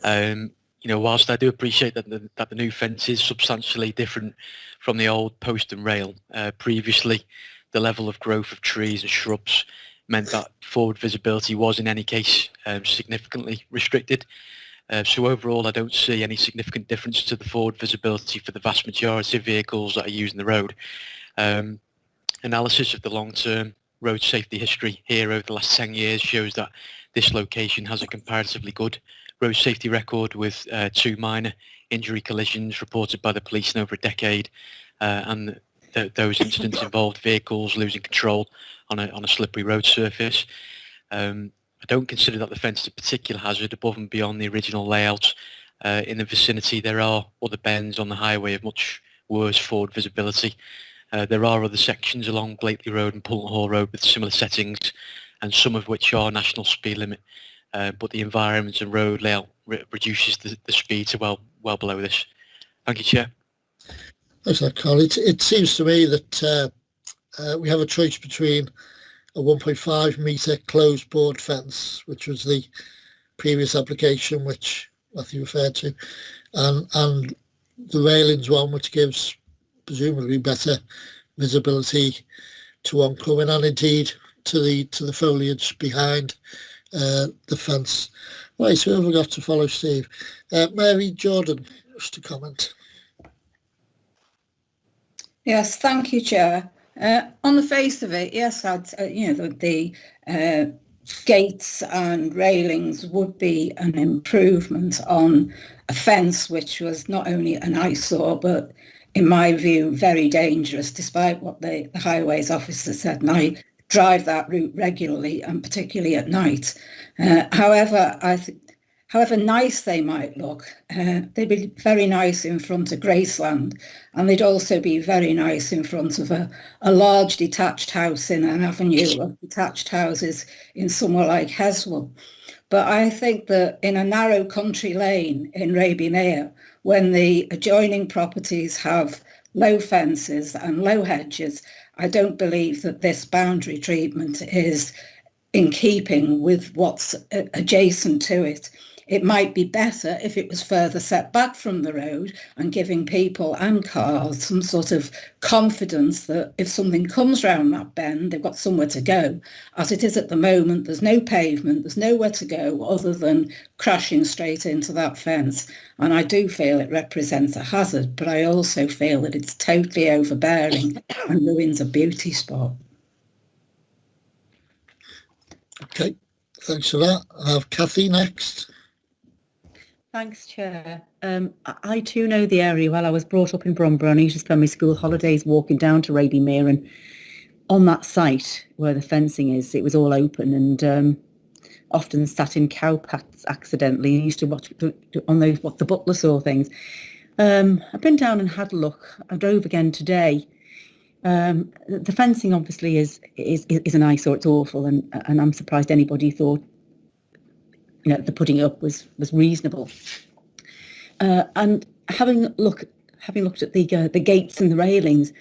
Whilst I do appreciate that the new fence is substantially different from the old post and rail, previously the level of growth of trees and shrubs meant that forward visibility was in any case significantly restricted. So overall, I don't see any significant difference to the forward visibility for the vast majority of vehicles that are using the road. Analysis of the long-term road safety history here over the last 10 years shows that this location has a comparatively good road safety record with 2 minor injury collisions reported by the police in over a decade, and those incidents involved vehicles losing control on a slippery road surface. I don't consider that the fence is a particular hazard above and beyond the original layout. In the vicinity there are other bends on the highway of much worse forward visibility. There are other sections along Blakely Road and Pulton Hall Road with similar settings, and some of which are national speed limit, but the environment and road layout reduces the speed to well below this. Thank you, Chair. Thanks, Carl. It seems to me that we have a choice between a 1.5 metre closed board fence, which was the previous application which Matthew referred to, and the railings one, which gives presumably better visibility to oncoming and indeed to the foliage behind the fence. Right, so who have we got to follow, Steve? Mary Jordan, just to comment. Yes, thank you, Chair. On the face of it, yes, the gates and railings would be an improvement on a fence which was not only an eyesore but in my view, very dangerous, despite what the highways officer said. And I drive that route regularly, and particularly at night. However nice they might look, they'd be very nice in front of Graceland, and they'd also be very nice in front of a large detached house in an avenue of detached houses in somewhere like Heswall. But I think that in a narrow country lane in Raby Mere, when the adjoining properties have low fences and low hedges, I don't believe that this boundary treatment is in keeping with what's adjacent to it. It might be better if it was further set back from the road and giving people and cars some sort of confidence that if something comes round that bend, they've got somewhere to go. As it is at the moment, there's no pavement, there's nowhere to go other than crashing straight into that fence. And I do feel it represents a hazard, but I also feel that it's totally overbearing and ruins a beauty spot. Okay, thanks for that. I have Kathy next. Thanks, Chair. I too know the area well. I was brought up in Bromborough. I used to spend my school holidays walking down to Raby Mere, and on that site where the fencing is, it was all open, and often sat in cow pats accidentally and used to watch on those what the butler saw things. I've been down and had a look. I drove again today. The fencing obviously is an eyesore. It's awful, and I'm surprised anybody thought, you know, the putting up was reasonable. And having looked at the gates and the railings,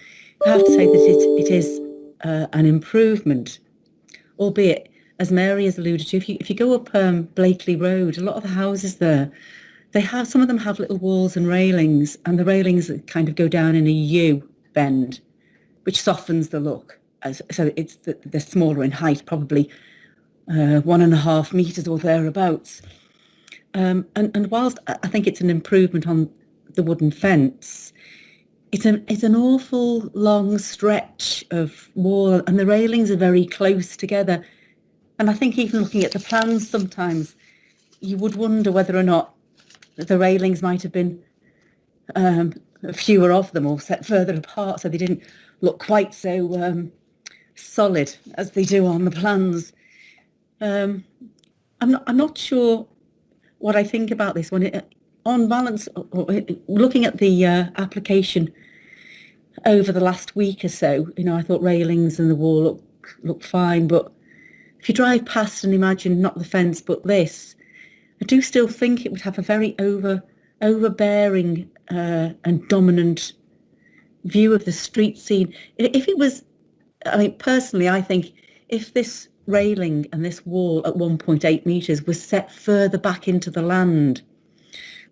I have to say that it is an improvement, albeit, as Mary has alluded to, if you go up Blakely Road, a lot of the houses there, some of them have little walls and railings, and the railings kind of go down in a U bend, which softens the look. So they're smaller in height, probably 1.5 meters or thereabouts. And whilst I think it's an improvement on the wooden fence, it's an awful long stretch of wall, and the railings are very close together. And I think even looking at the plans, sometimes you would wonder whether or not the railings might have been fewer of them or set further apart, so they didn't look quite so solid as they do on the plans. I'm not sure what I think about this one. On balance, looking at the application over the last week or so, you know, I thought railings and the wall look fine, but if you drive past and imagine not the fence but this, I do still think it would have a very overbearing and dominant view of the street scene. If it was, I mean, personally, I think if this railing and this wall at 1.8 metres was set further back into the land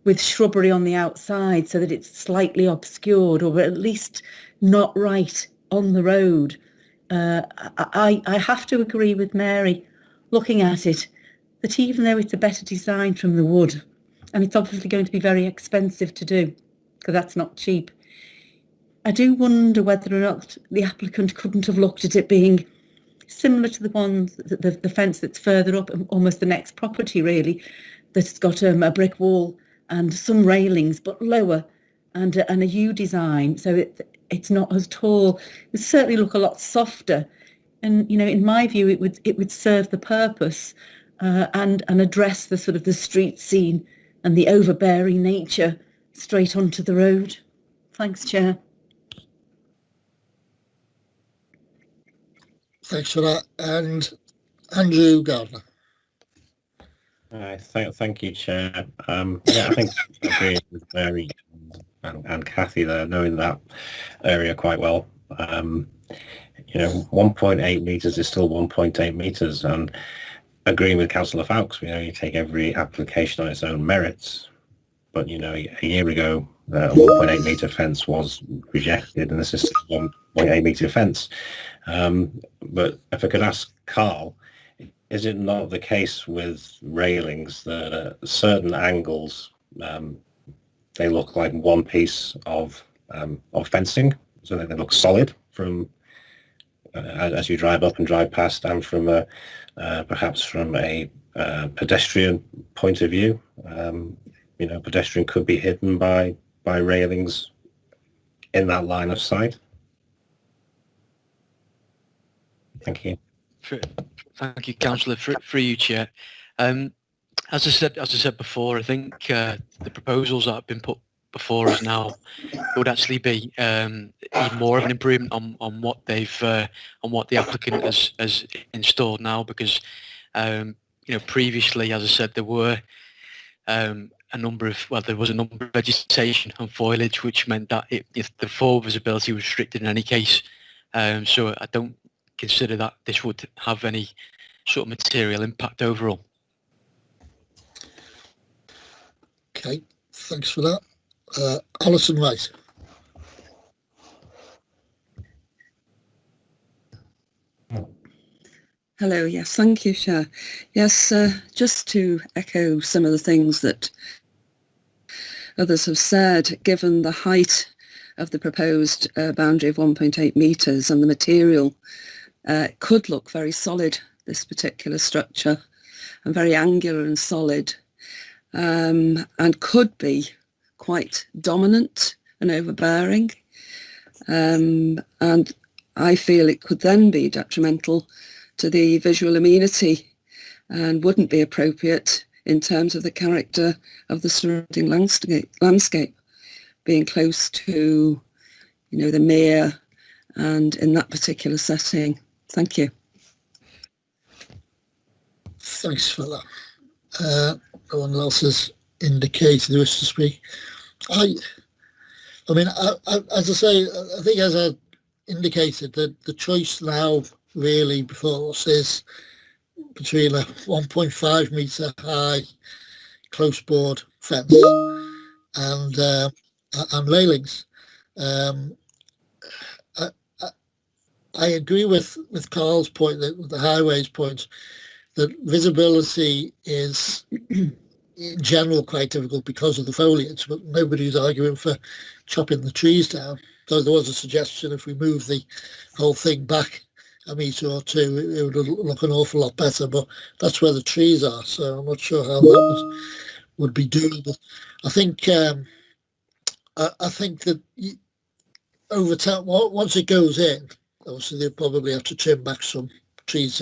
with shrubbery on the outside so that it's slightly obscured or at least not right on the road, I have to agree with Mary, looking at it, that even though it's a better design from the wood, and it's obviously going to be very expensive to do, because that's not cheap, I do wonder whether or not the applicant couldn't have looked at it being similar to the ones, the fence that's further up, almost the next property really, that's got a brick wall and some railings, but lower, and a U design, so it's not as tall. It would certainly look a lot softer, and you know, in my view, it would serve the purpose and address the sort of the street scene and the overbearing nature straight onto the road. Thanks, Chair. Thanks for that. And Andrew Gardner. Thank you, Chair. Yeah, I think I agree with Mary and Kathy there, knowing that area quite well. You know, 1.8 metres is still 1.8 metres, and agreeing with Councillor Foulkes, you know, you take every application on its own merits. But, you know, a year ago, a 1.8 metre fence was rejected, and this is a 1.8 metre fence. But if I could ask Carl, is it not the case with railings that at certain angles they look like one piece of fencing, so that they look solid from as you drive up and drive past, and from perhaps from a pedestrian point of view? You know, pedestrian could be hidden by railings in that line of sight. Thank you. Thank you, Councillor. Through you, Chair. As I said before, I think the proposals that have been put before us now would actually be even more of an improvement on what they've on what the applicant has installed now, because previously, as I said, there were there was a number of vegetation and foliage, which meant that the forward visibility was restricted in any case. So I don't consider that this would have any sort of material impact overall. Okay, thanks for that. Alison, Wright. Hello, yes, thank you, Chair. Yes, just to echo some of the things that others have said, given the height of the proposed boundary of 1.8 metres and the material, could look very solid, this particular structure, and very angular and solid, and could be quite dominant and overbearing. And I feel it could then be detrimental to the visual amenity and wouldn't be appropriate in terms of the character of the surrounding landscape, being close to, the mere and in that particular setting. Thank you. Thanks for that. No one else has indicated they wish to speak. I mean, as I say, I think as I indicated, the choice now really before us is between a 1.5 metre high close board fence and railings. I agree with Carl's point, that the highways point, that visibility is in general quite difficult because of the foliage, but nobody's arguing for chopping the trees down. Though there was a suggestion if we move the whole thing back a metre or two, it would look an awful lot better, but that's where the trees are, so I'm not sure how that would be doable. I think that over time, once it goes in, obviously they'll probably have to trim back some trees,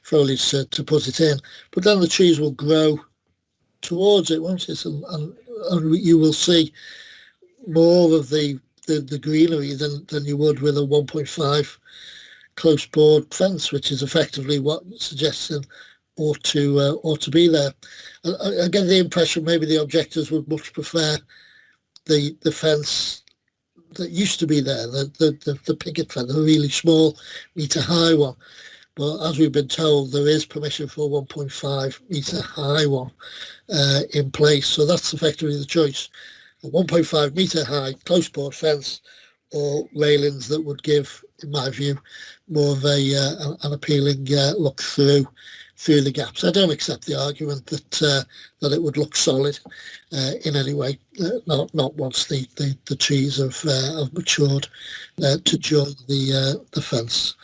foliage to put it in, but then the trees will grow towards it, won't it? And you will see more of the greenery than you would with a 1.5 close board fence, which is effectively what suggestion ought to be there. I get the impression maybe the objectors would much prefer the fence that used to be there, the picket fence, the really small metre high one. But as we've been told, there is permission for a 1.5 metre high one in place. So that's effectively the choice. A 1.5 metre high close board fence or railings that would give, in my view, more of an appealing look through the gaps. I don't accept the argument that it would look solid in any way, not once the trees have matured to join the fence.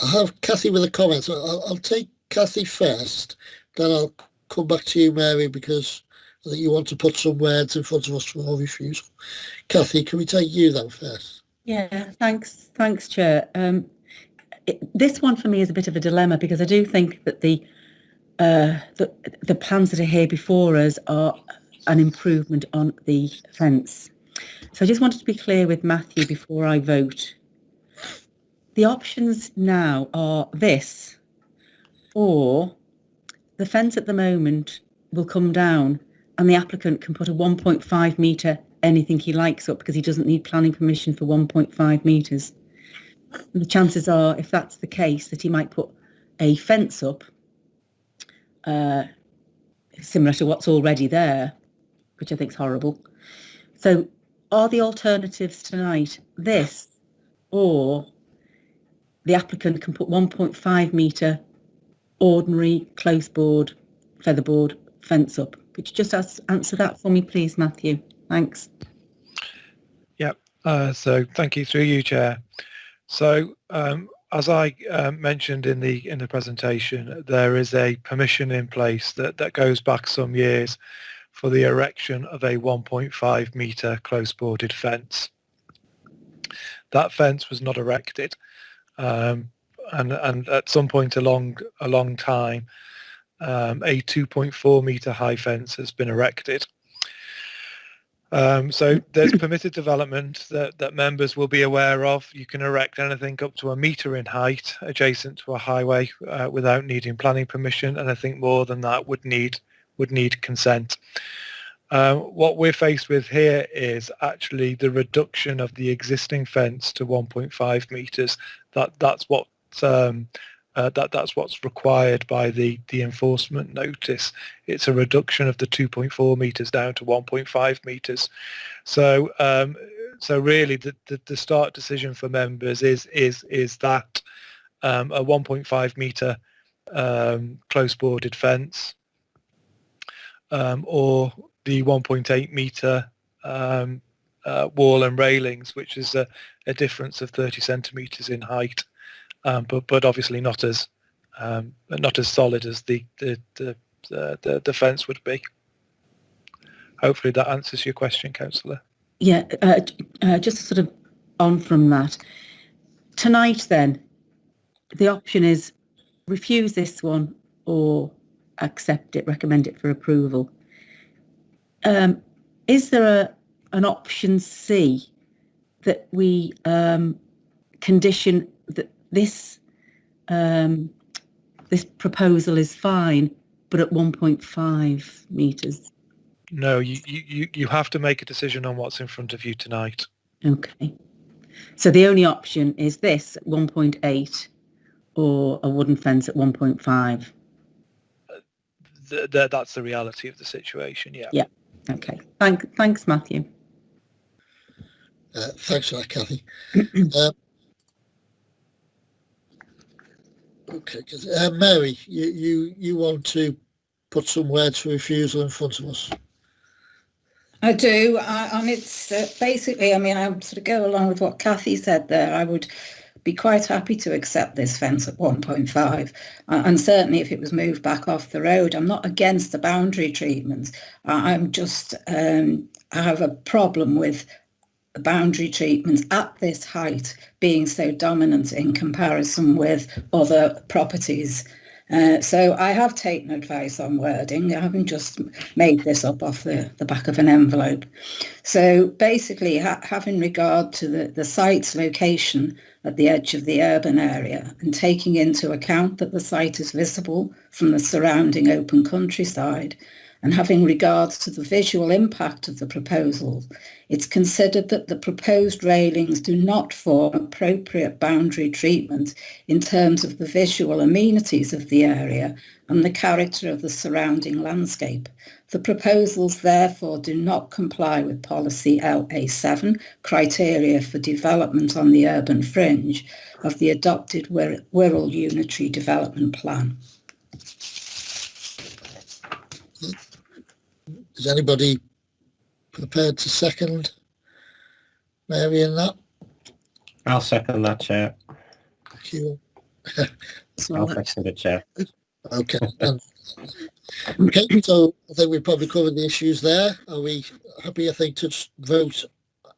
I have Kathy with a comment. I'll take Kathy first, then I'll come back to you, Mary, because I think you want to put some words in front of us for our refusal. Kathy, can we take you then first? Yeah, thanks, Chair. This one for me is a bit of a dilemma, because I do think that the plans that are here before us are an improvement on the fence. So I just wanted to be clear with Matthew before I vote. The options now are this, or the fence at the moment will come down and the applicant can put a 1.5 metre anything he likes up because he doesn't need planning permission for 1.5 metres. And the chances are, if that's the case, that he might put a fence up similar to what's already there, which I think is horrible. So are the alternatives tonight this, or the applicant can put 1.5 metre ordinary close board, featherboard fence up? Could you just answer that for me, please, Matthew? Thanks. Yeah, so thank you through you, Chair. So as I mentioned in the presentation, there is a permission in place that goes back some years for the erection of a 1.5 metre close boarded fence. That fence was not erected, and at some point along time, a 2.4 metre high fence has been erected. So there's permitted development that members will be aware of. You can erect anything up to 1 metre in height adjacent to a highway without needing planning permission, and I think more than that would need consent. What we're faced with here is actually the reduction of the existing fence to 1.5 metres. That's what's required by the enforcement notice. It's a reduction of the 2.4 metres down to 1.5 metres. So really the start decision for members is that a 1.5 metre close boarded fence, or the 1.8 metre wall and railings, which is a difference of 30 centimetres in height. But obviously not as solid as the fence would be. Hopefully that answers your question, Councillor. Yeah, just sort of on from that. Tonight then, the option is refuse this one or accept it, recommend it for approval. Is there an option C that we condition that this proposal is fine, but at 1.5 metres? No, you have to make a decision on what's in front of you tonight. Okay. So the only option is this at 1.8 or a wooden fence at 1.5? That's the reality of the situation, yeah. Yeah, okay. Thanks, Matthew. Thanks for that, Kathy. Okay, Mary, you want to put some words for refusal in front of us? I do, and it's basically, I mean, I sort of go along with what Kathy said there. I would be quite happy to accept this fence at 1.5, and certainly if it was moved back off the road. I'm not against the boundary treatments. I'm just, I have a problem with the boundary treatments at this height being so dominant in comparison with other properties. So I have taken advice on wording. I haven't just made this up off the back of an envelope. So basically, having regard to the site's location at the edge of the urban area and taking into account that the site is visible from the surrounding open countryside, and having regards to the visual impact of the proposal, it's considered that the proposed railings do not form appropriate boundary treatment in terms of the visual amenities of the area and the character of the surrounding landscape. The proposals therefore do not comply with policy LA7, criteria for development on the urban fringe of the adopted Wirral Unitary Development Plan. Is anybody prepared to second Mary in that? I'll second that, Chair. Thank you. I'll second it, Chair. Okay. Okay, so I think we've probably covered the issues there. Are we happy, I think, to vote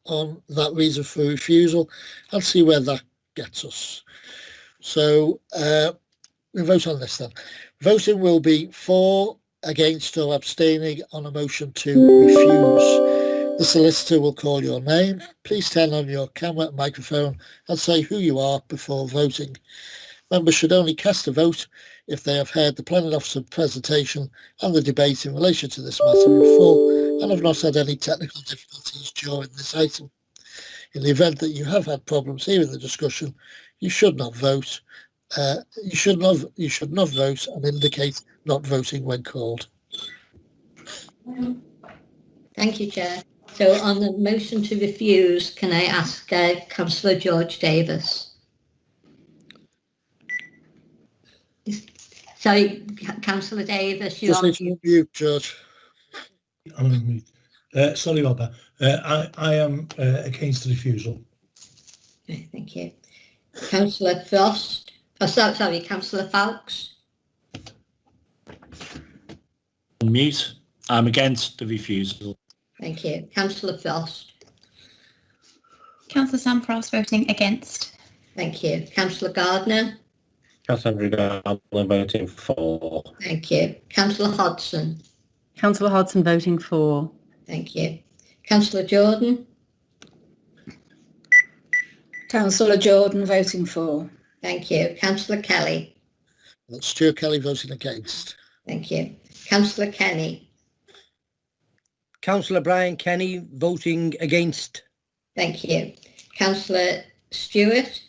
on that reason for refusal and see where that gets us? So we vote on this then. Voting will be for, against or abstaining on a motion to refuse. The solicitor will call your name. Please turn on your camera and microphone and say who you are before voting. Members should only cast a vote if they have heard the planning officer presentation and the debate in relation to this matter in full and have not had any technical difficulties during this item. In the event that you have had problems hearing the discussion, you should not vote. You should not vote and indicate not voting when called. Thank you, Chair. So on the motion to refuse, can I ask Councillor George Davies? Sorry, Councillor Davies, you're on mute, George. I'm on mute. Sorry about that. I am against the refusal. Okay, thank you. Councillor Frost. Oh, sorry, Councillor Foulkes. Mute. I'm against the refusal. Thank you. Councillor Frost. Councillor Sam Frost voting against. Thank you. Councillor Gardner. Councillor Gardner voting for. Thank you. Councillor Hodson. Councillor Hodson voting for. Thank you. Councillor Jordan. Councillor Jordan voting for. Thank you. Councillor Kelly. That's Stuart Kelly voting against. Thank you. Councillor Kenny. Councillor Brian Kenny voting against. Thank you. Councillor Stuart.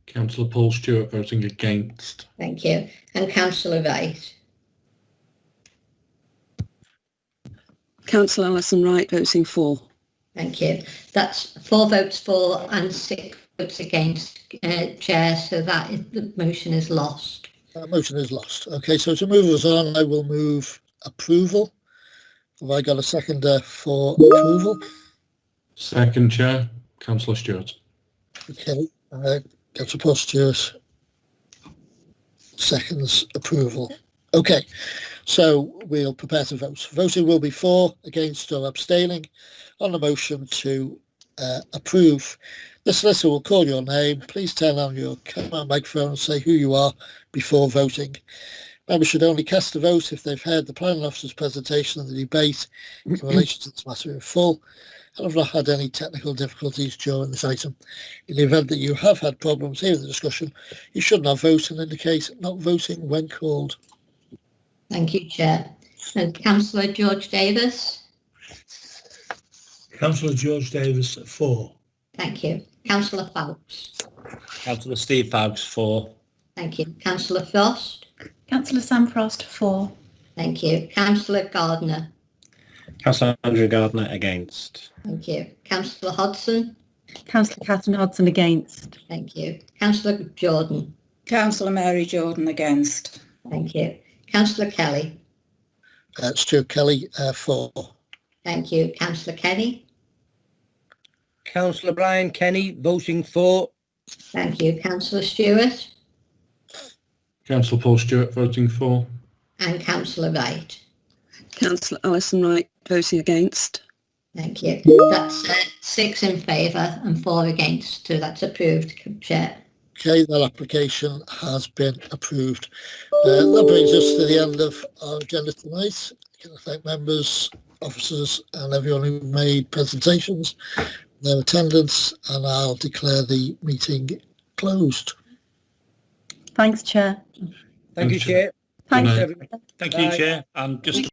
Councillor Paul Stewart voting against. Thank you. And Councillor Wright. Councillor Alison Wright voting for. Thank you. That's 4 votes for and 6 votes against, Chair, so that is, the motion is lost. That motion is lost. Okay, so to move us on, I will move approval. Have I got a seconder for approval? Second, Chair. Councillor Stewart. Okay, Councillor Paul Stewart seconds approval. Okay, so we'll prepare to vote. Voting will be for, against or abstaining on the motion to approve. The solicitor will call your name. Please turn on your camera and microphone and say who you are before voting. Members should only cast a vote if they've heard the planning officer's presentation and the debate in relation to this matter in full and have not had any technical difficulties during this item. In the event that you have had problems hearing the discussion, you should not vote and indicate not voting when called. Thank you, Chair. And Councillor George Davis. Councillor George Davis for. Thank you. Councillor Foulkes. Councillor Steve Foulkes for. Thank you. Councillor Frost. Councillor Sam Frost for. Thank you. Councillor Gardner. Councillor Andrew Gardner against. Thank you. Councillor Hodson. Councillor Catherine Hodson against. Thank you. Councillor Jordan. Councillor Mary Jordan against. Thank you. Councillor Kelly. Stuart Kelly for. Thank you. Councillor Kenny. Councillor Brian Kenny voting for. Thank you. Councillor Stewart. Councillor Paul Stewart voting for. And Councillor Wright. Councillor Alison Wright voting against. Thank you. That's 6 in favour and 4 against, so that's approved, Chair. Okay, that application has been approved. That brings us to the end of our agenda tonight. I can thank members, officers and everyone who made presentations, their attendance, and I'll declare the meeting closed. Thanks, Chair. Thank you, Chair. Thanks, everyone. Thank you, Chair. And just